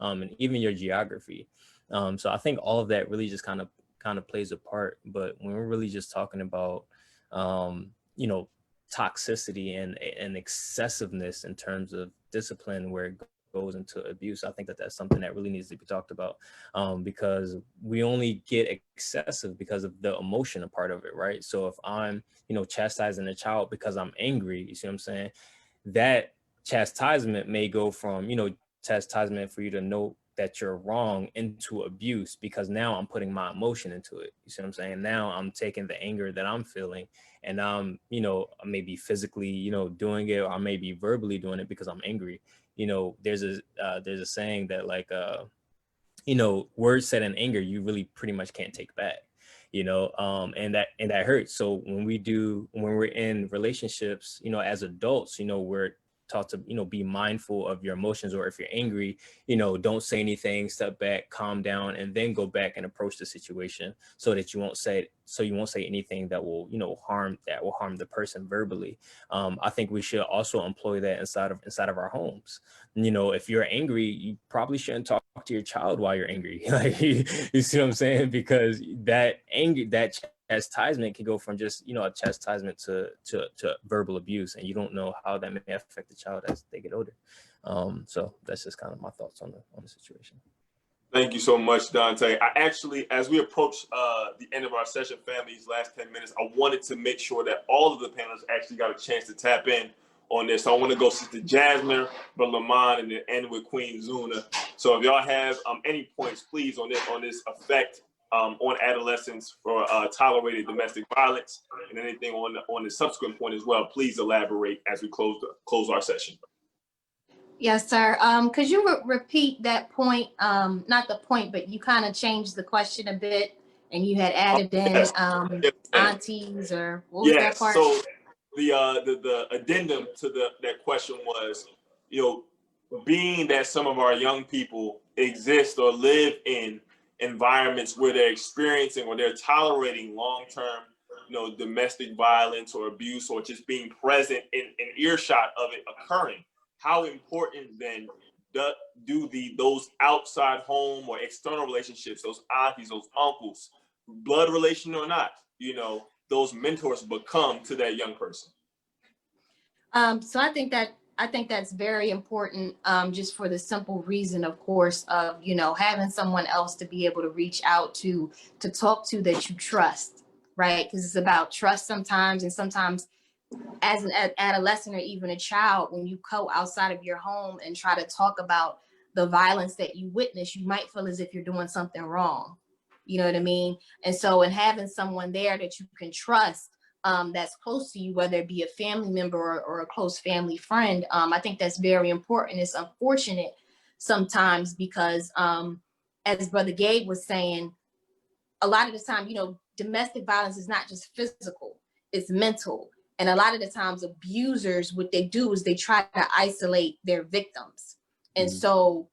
And even your geography. So I think all of that really just kind of plays a part. But when we're really just talking about, toxicity and excessiveness in terms of discipline, where it goes into abuse. I think that that's something that really needs to be talked about, because we only get excessive because of the emotion part of it, right? So if I'm, chastising a child because I'm angry, you see what I'm saying? That chastisement may go from, chastisement for you to know that you're wrong into abuse, because now I'm putting my emotion into it. You see what I'm saying? Now I'm taking the anger that I'm feeling and I'm, maybe physically, doing it, or I may be verbally doing it because I'm angry. There's a saying that like, words said in anger, you really pretty much can't take back, and that hurts. So when we're in relationships, as adults, we're taught to, be mindful of your emotions, or if you're angry, don't say anything, step back, calm down, and then go back and approach the situation so that you won't say anything that will, harm the person verbally. I think we should also employ that inside of our homes. If you're angry, you probably shouldn't talk to your child while you're angry. Like, you see what I'm saying? Because that chastisement can go from just, a chastisement to verbal abuse, and you don't know how that may affect the child as they get older. So that's just kind of my thoughts on the situation. Thank you so much, Dante. I actually, as we approach the end of our session, family, these last 10 minutes, I wanted to make sure that all of the panelists actually got a chance to tap in on this. So I want to go Sister Jasmine, Brother Lamont, and then end with Queen Zuna. So if y'all have any points, please, on this effect on adolescents for tolerated domestic violence, and anything on the subsequent point as well, please elaborate as we close our session. Yes, sir. Could you repeat that point? Not the point, but you kind of changed the question a bit, and you had added in Yes. aunties, or what was that part? So the addendum to that question was, being that some of our young people exist or live in environments where they're experiencing or they're tolerating long-term, domestic violence or abuse, or just being present in earshot of it occurring. How important then do those outside home or external relationships, those aunties, those uncles, blood relation or not, those mentors become to that young person? So I think that's very important, just for the simple reason, of course, of, having someone else to be able to reach out to talk to that you trust, right? Because it's about trust sometimes, and sometimes as an adolescent or even a child, when you go outside of your home and try to talk about the violence that you witness, you might feel as if you're doing something wrong. You know what I mean? And so in having someone there that you can trust, that's close to you, whether it be a family member or a close family friend, I think that's very important. It's unfortunate sometimes because, as Brother Gabe was saying, a lot of the time, domestic violence is not just physical, it's mental. And a lot of the times abusers, what they do is they try to isolate their victims. And so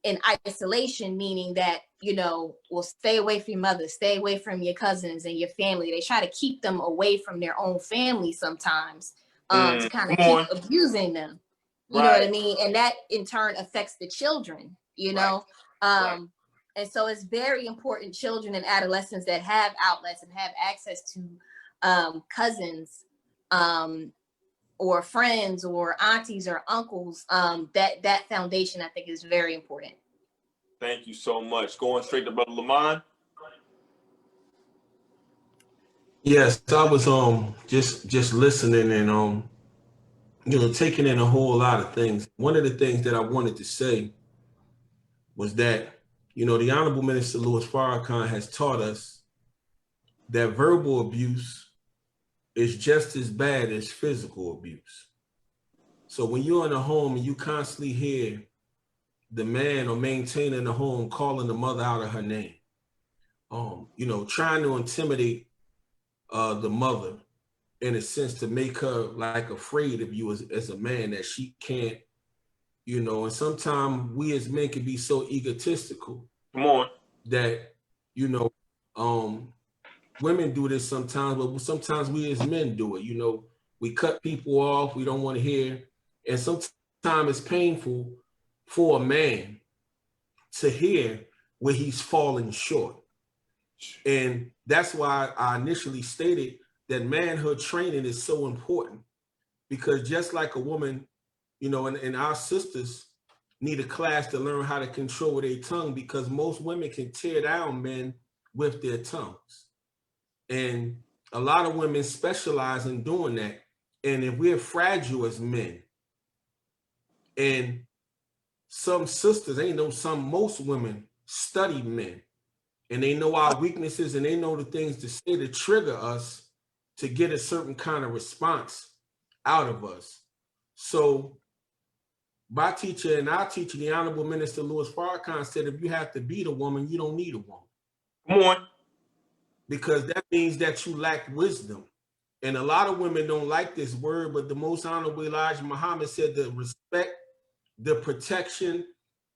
in isolation, meaning that, well, stay away from your mother, stay away from your cousins and your family. They try to keep them away from their own family sometimes, to kind of keep abusing them. You know what I mean? And that in turn affects the children, And so it's very important, children and adolescents that have outlets and have access to cousins, or friends or aunties or uncles, that foundation, I think, is very important. Thank you so much. Going straight to Brother Lamont. Yes, I was just listening and taking in a whole lot of things. One of the things that I wanted to say was that, the Honorable Minister Louis Farrakhan has taught us that verbal abuse is just as bad as physical abuse. So when you're in a home and you constantly hear the man or maintainer in the home calling the mother out of her name, trying to intimidate the mother in a sense to make her like afraid of you as a man, that she can't, and sometimes we as men can be so egotistical. Come on. That, women do this sometimes, but sometimes we as men do it. We cut people off, we don't want to hear. And sometimes it's painful for a man to hear where he's falling short. And that's why I initially stated that manhood training is so important, because just like a woman, and our sisters, need a class to learn how to control their tongue, because most women can tear down men with their tongues. And a lot of women specialize in doing that. And if we're fragile as men, and some sisters, most women study men, and they know our weaknesses, and they know the things to say to trigger us to get a certain kind of response out of us. So my teacher and our teacher, the Honorable Minister Louis Farrakhan, said, if you have to beat a woman, you don't need a woman. Come on. Because that means that you lack wisdom. And a lot of women don't like this word, but the Most Honorable Elijah Muhammad said the respect, the protection,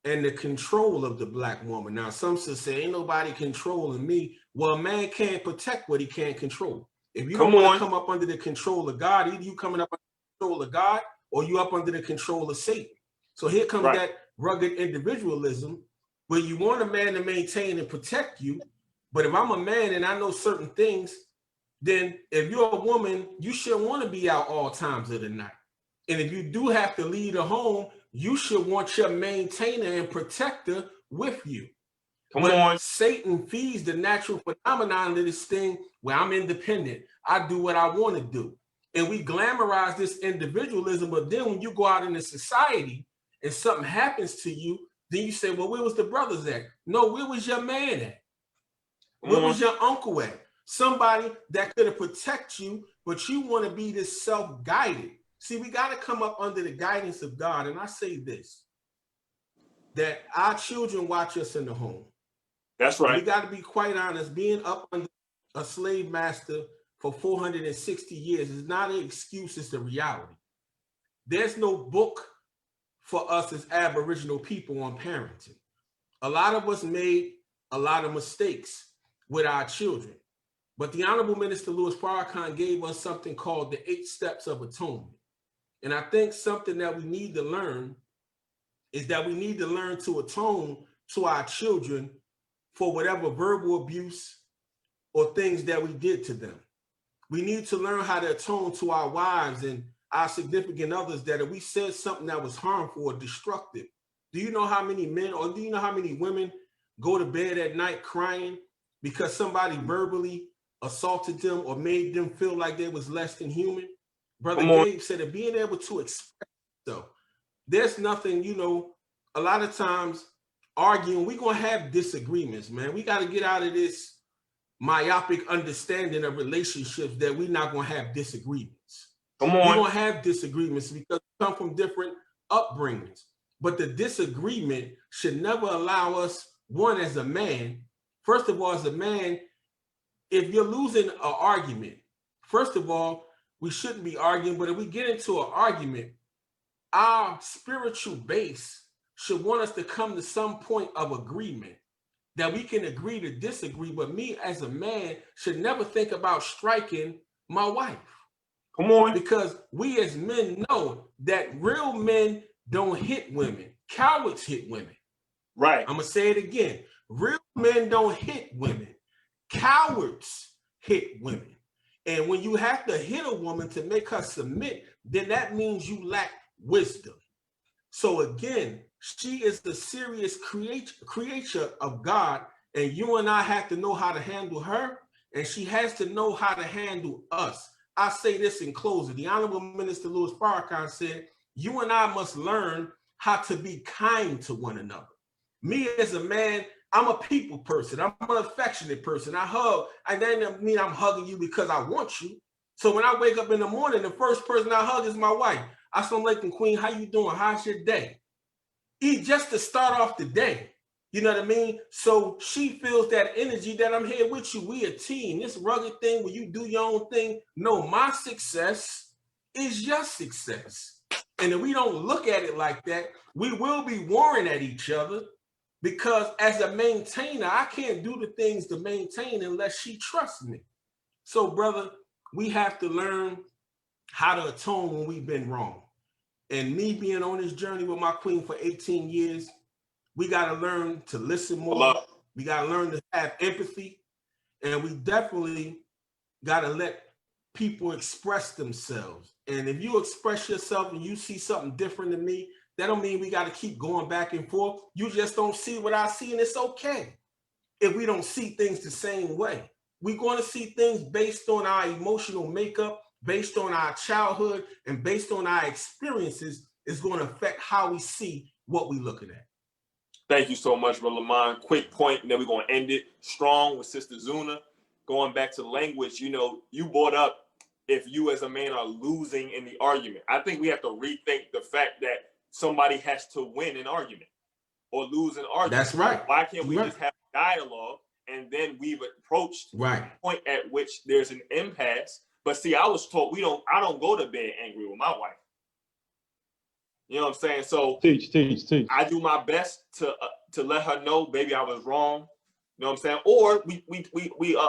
and the control of the Black woman. Now, some say, ain't nobody controlling me. Well, a man can't protect what he can't control. If you don't want to come up under the control of God, either you coming up under the control of God or you up under the control of Satan. So here comes that rugged individualism, where you want a man to maintain and protect you. But if I'm a man and I know certain things, then if you're a woman, you shouldn't want to be out all times of the night. And if you do have to leave the home, you should want your maintainer and protector with you. Come on. Satan feeds the natural phenomenon of this thing where I'm independent. I do what I want to do. And we glamorize this individualism, but then when you go out into society and something happens to you, then you say, well, where was the brothers at? No, where was your man at? Where was your uncle at? Somebody that could have protected you, but you want to be this self-guided. See, we got to come up under the guidance of God. And I say this, that our children watch us in the home. That's right. We got to be quite honest. Being up under a slave master for 460 years is not an excuse, it's the reality. There's no book for us as Aboriginal people on parenting. A lot of us made a lot of mistakes with our children. But the Honorable Minister Louis Farrakhan gave us something called the 8 steps of atonement. And I think something that we need to learn is that we need to learn to atone to our children for whatever verbal abuse or things that we did to them. We need to learn how to atone to our wives and our significant others that if we said something that was harmful or destructive. Do you know how many men, or do you know how many women go to bed at night crying because somebody verbally assaulted them or made them feel like they was less than human? Brother Gabe said that being able to express yourself, there's nothing, a lot of times arguing, we're going to have disagreements, man. We got to get out of this myopic understanding of relationships that we're not going to have disagreements. We're going to have disagreements because we come from different upbringings. But the disagreement should never allow us, one, as a man, first of all, as a man, if you're losing an argument, first of all, we shouldn't be arguing, but if we get into an argument, our spiritual base should want us to come to some point of agreement that we can agree to disagree. But me as a man should never think about striking my wife. Come on. Because we as men know that real men don't hit women. Cowards hit women. Right. I'm going to say it again. Real men don't hit women. Cowards hit women. And when you have to hit a woman to make her submit, then that means you lack wisdom. So again, she is the serious creature of God, and you and I have to know how to handle her, and she has to know how to handle us. I say this in closing. The Honorable Minister Louis Farrakhan said, you and I must learn how to be kind to one another. Me as a man, I'm a people person. I'm an affectionate person. I hug. And that doesn't mean I'm hugging you because I want you. So when I wake up in the morning, the first person I hug is my wife. Assalamu alaikum, Queen. How you doing? How's your day? Just to start off the day. You know what I mean? So she feels that energy that I'm here with you. We a team. This rugged thing where you do your own thing. No, my success is your success. And if we don't look at it like that, we will be warring at each other. Because as a maintainer, I can't do the things to maintain unless she trusts me. So, brother, we have to learn how to atone when we've been wrong. And me being on this journey with my queen for 18 years, we got to learn to listen more. We got to learn to have empathy. And we definitely got to let people express themselves. And if you express yourself and you see something different than me, That don't mean we got to keep going back and forth. You just don't see what I see, and it's okay if we don't see things the same way. We're going to see things based on our emotional makeup, based on our childhood, and based on our experiences is going to affect how we see what we're looking at. Thank you so much, Brother Lamont. Quick point, and then we're going to end it strong with Sister Zuna. Going back to language, you know, you brought up if you as a man are losing in the argument. I think we have to rethink the fact that somebody has to win an argument or lose an argument. That's right. Why can't we just have dialogue, and then we've approached the point at which there's an impasse? But see, I was told I don't go to bed angry with my wife. You know what I'm saying? So teach. I do my best to let her know, baby, I was wrong. You know what I'm saying? Or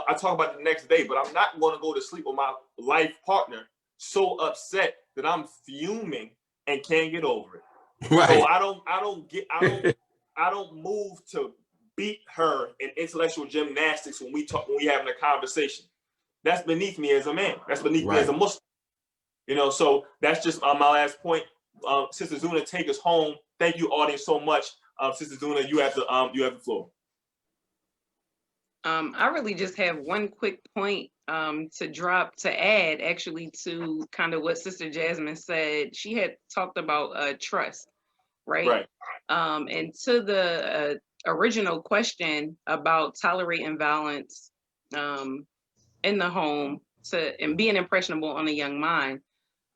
I talk about it the next day, but I'm not going to go to sleep with my life partner so upset that I'm fuming and can't get over it. Right. So I don't move to beat her in intellectual gymnastics when we having a conversation. That's beneath me as a man. That's beneath me as a Muslim. You know, so that's just my last point. Sister Zuna, take us home. Thank you, audience, so much. Sister Zuna, you have the floor. I really just have one quick point to add actually to kind of what Sister Jasmine said. She had talked about trust, right? And to the original question about tolerating violence in the home and being impressionable on a young mind.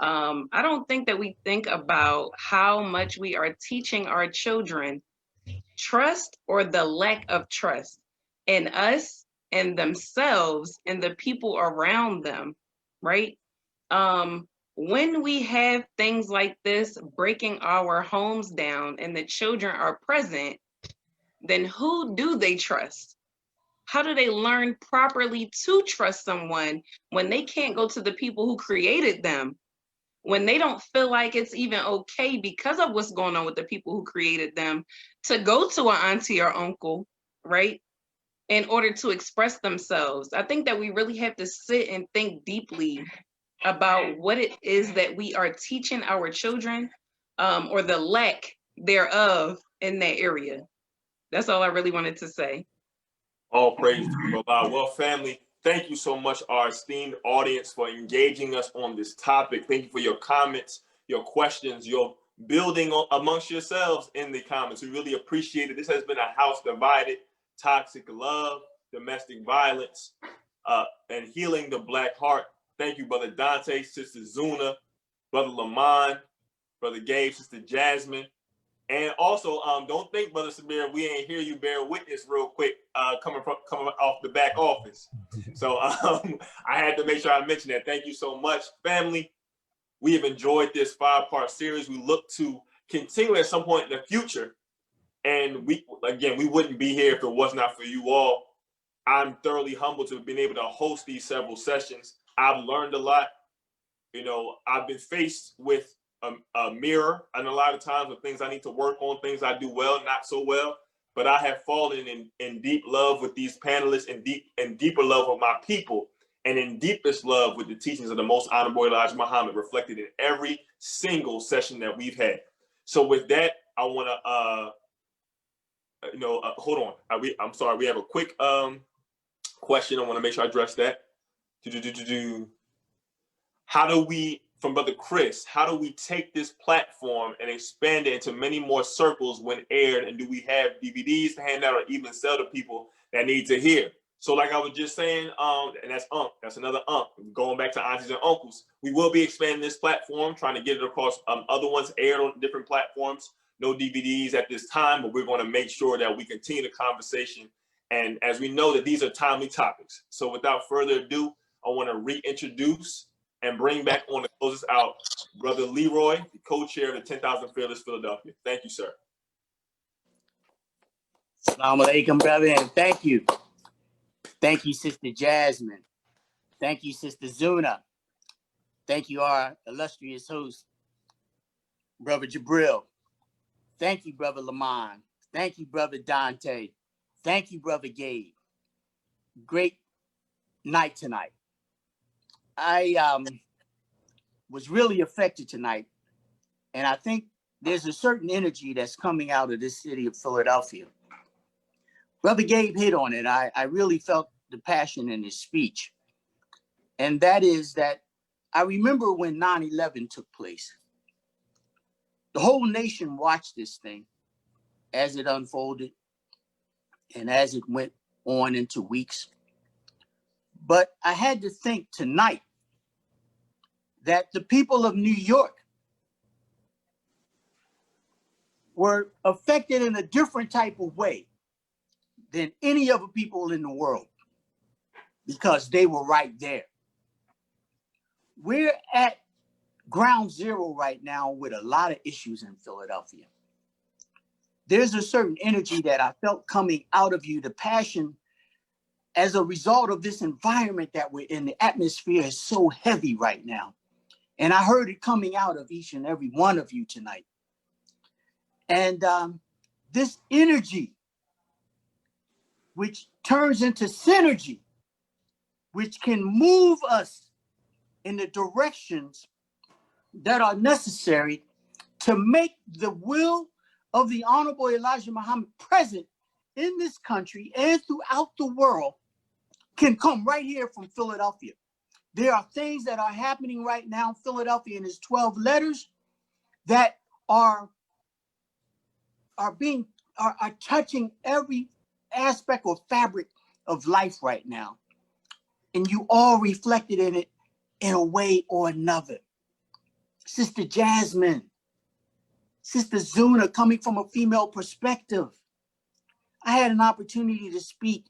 I don't think that we think about how much we are teaching our children trust or the lack of trust in us and themselves and the people around them, right? When we have things like this breaking our homes down and the children are present, then who do they trust? How do they learn properly to trust someone when they can't go to the people who created them? When they don't feel like it's even okay because of what's going on with the people who created them to go to an auntie or uncle, right? In order to express themselves. I think that we really have to sit and think deeply about what it is that we are teaching our children or the lack thereof in that area. That's all I really wanted to say. All praise to God. Well, family, thank you so much, our esteemed audience, for engaging us on this topic. Thank you for your comments, your questions, your building amongst yourselves in the comments. We really appreciate it. This has been a house divided, toxic love, domestic violence, and healing the Black heart. Thank you, Brother Dante, Sister Zuna, Brother Lamont, Brother Gabe, Sister Jasmine. And also, don't think, Brother Samir, we ain't hear you bear witness real quick, coming off the back office. So I had to make sure I mentioned that. Thank you so much, family. We have enjoyed this 5-part series. We look to continue at some point in the future. And we wouldn't be here if it was not for you all. I'm thoroughly humbled to have been able to host these several sessions. I've learned a lot. You know, I've been faced with a mirror, and a lot of times with things I need to work on, things I do well, not so well. But I have fallen in deep love with these panelists, and deeper love with my people, and in deepest love with the teachings of the Most Honorable Elijah Muhammad, reflected in every single session that we've had. So with that, I want to, hold on. I'm sorry. We have a quick question. I want to make sure I address that. How do we, from Brother Chris, how do we take this platform and expand it into many more circles when aired? And do we have DVDs to hand out or even sell to people that need to hear? So like I was just saying, and that's another going back to aunties and uncles, we will be expanding this platform, trying to get it across other ones aired on different platforms. No DVDs at this time, but we're going to make sure that we continue the conversation. And as we know that these are timely topics. So without further ado, I want to reintroduce and bring back on to close us out, Brother Leroy, the co-chair of the 10,000 Fearless Philadelphia. Thank you, sir. Assalamu alaikum, brother, and thank you. Thank you, Sister Jasmine. Thank you, Sister Zuna. Thank you, our illustrious host, Brother Jabril. Thank you, Brother Lamont. Thank you, Brother Dante. Thank you, Brother Gabe. Great night tonight. I was really affected tonight, and I think there's a certain energy that's coming out of this city of Philadelphia. Brother Gabe hit on it. I really felt the passion in his speech. And that is that I remember when 9/11 took place. The whole nation watched this thing as it unfolded and as it went on into weeks. But I had to think tonight that the people of New York were affected in a different type of way than any other people in the world because they were right there. We're at ground zero right now with a lot of issues in Philadelphia. There's a certain energy that I felt coming out of you, the passion as a result of this environment that we're in. The atmosphere is so heavy right now. And I heard it coming out of each and every one of you tonight. And this energy, which turns into synergy, which can move us in the directions that are necessary to make the will of the Honorable Elijah Muhammad present in this country and throughout the world, can come right here from Philadelphia. There are things that are happening right now in Philadelphia in its 12 letters that are touching every aspect or fabric of life right now. And you all reflected in it in a way or another. Sister Jasmine, Sister Zuna, coming from a female perspective. I had an opportunity to speak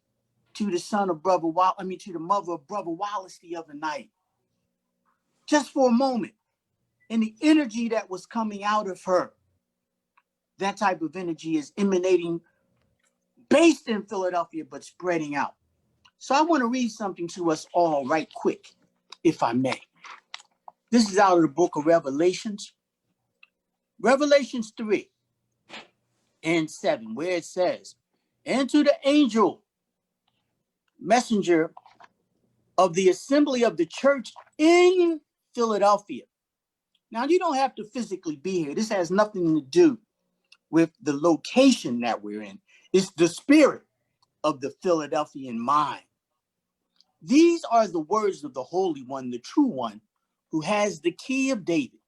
to the son of to the mother of Brother Wallace the other night. Just for a moment. And the energy that was coming out of her, that type of energy is emanating, based in Philadelphia, but spreading out. So I want to read something to us all right quick, if I may. This is out of the book of Revelations. Revelations 3 and 7, where it says, "And to the angel, messenger of the assembly of the church in Philadelphia." Now, you don't have to physically be here. This has nothing to do with the location that we're in. It's the spirit of the Philadelphian mind. These are the words of the Holy One, the true one, who has the key of David,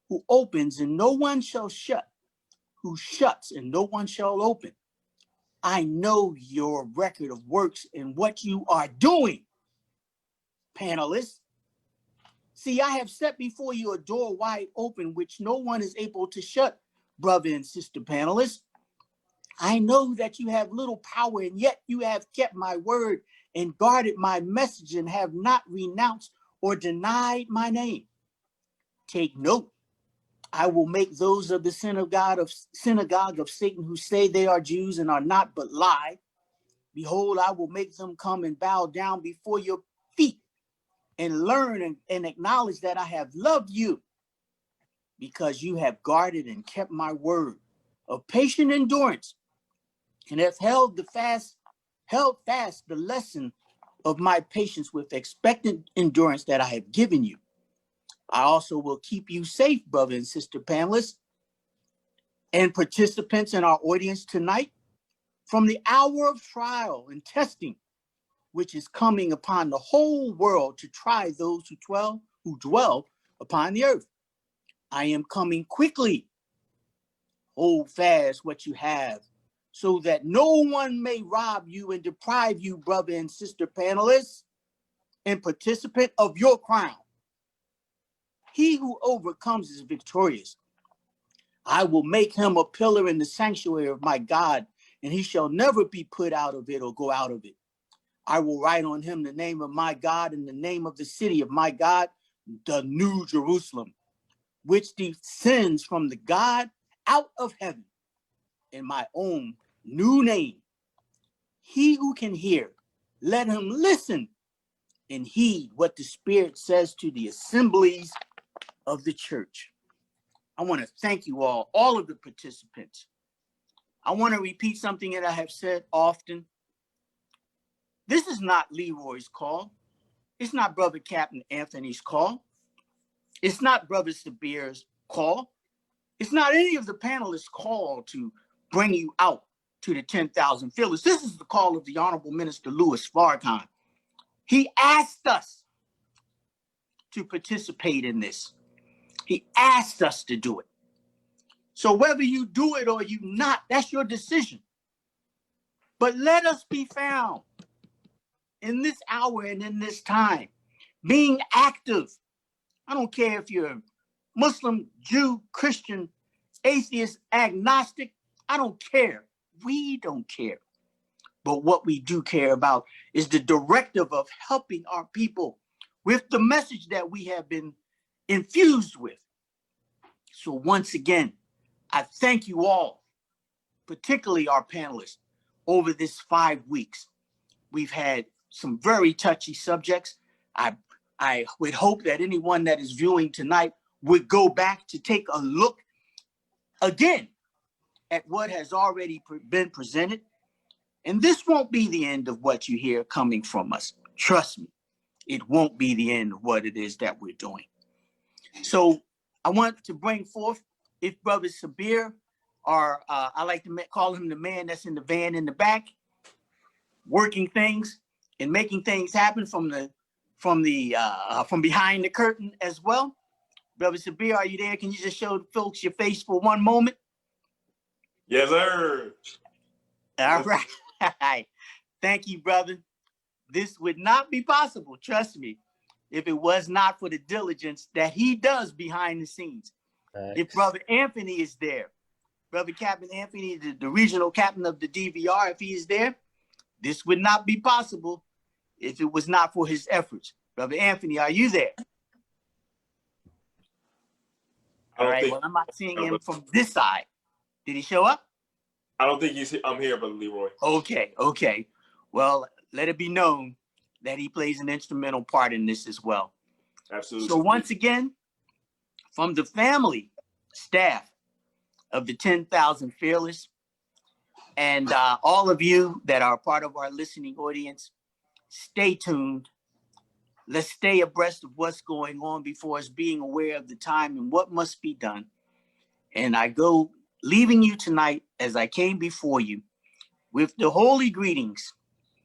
who opens and no one shall shut, who shuts and no one shall open. I know your record of works and what you are doing, panelists. See, I have set before you a door wide open, which no one is able to shut, brother and sister panelists. I know that you have little power, and yet you have kept my word and guarded my message and have not renounced or denied my name. Take note, I will make those of the synagogue of Satan who say they are Jews and are not but lie. Behold, I will make them come and bow down before your feet and learn and acknowledge that I have loved you, because you have guarded and kept my word of patient endurance and have held fast the lesson of my patience with expectant endurance that I have given you. I also will keep you safe, brother and sister panelists and participants in our audience tonight, from the hour of trial and testing, which is coming upon the whole world to try those who dwell upon the earth. I am coming quickly. Hold fast what you have, so that no one may rob you and deprive you, brother and sister panelists and participant, of your crown. He who overcomes is victorious. I will make him a pillar in the sanctuary of my God, and he shall never be put out of it or go out of it. I will write on him the name of my God and the name of the city of my God, the New Jerusalem, which descends from the God out of heaven, in my own new name. He who can hear, let him listen and heed what the Spirit says to the assemblies of the church. I want to thank you all of the participants. I want to repeat something that I have said often. This is not Leroy's call. It's not Brother Captain Anthony's call. It's not Brother Sabir's call. It's not any of the panelists' call to bring you out to the 10,000 fearless. This is the call of the Honorable Minister Louis Farrakhan. He asked us to participate in this. He asked us to do it. So whether you do it or you not, that's your decision. But let us be found in this hour and in this time, being active. I don't care if you're Muslim, Jew, Christian, atheist, agnostic. I don't care. We don't care. But what we do care about is the directive of helping our people with the message that we have been infused with. So once again, I thank you all, particularly our panelists, over this 5 weeks. We've had some very touchy subjects. I would hope that anyone that is viewing tonight would go back to take a look again at what has already been presented. And this won't be the end of what you hear coming from us. Trust me, it won't be the end of what it is that we're doing. So I want to bring forth, if Brother Sabir, or I like to call him the man that's in the van in the back, working things and making things happen from behind the curtain as well. Brother Sabir, are you there? Can you just show the folks your face for one moment? Yes, sir. All right. Thank you, brother. This would not be possible, trust me, if it was not for the diligence that he does behind the scenes. Thanks. If Brother Anthony is there, Brother Captain Anthony, the regional captain of the DVR, if he is there, this would not be possible if it was not for his efforts. Brother Anthony, are you there? All right, well, I'm not seeing him from this side. Did he show up? I don't think I'm here, Brother Leroy. Okay. Well, let it be known that he plays an instrumental part in this as well. Absolutely. So once again, from the family staff of the 10,000 Fearless, and all of you that are part of our listening audience, stay tuned. Let's stay abreast of what's going on before us being aware of the time and what must be done. And I go leaving you tonight as I came before you with the holy greetings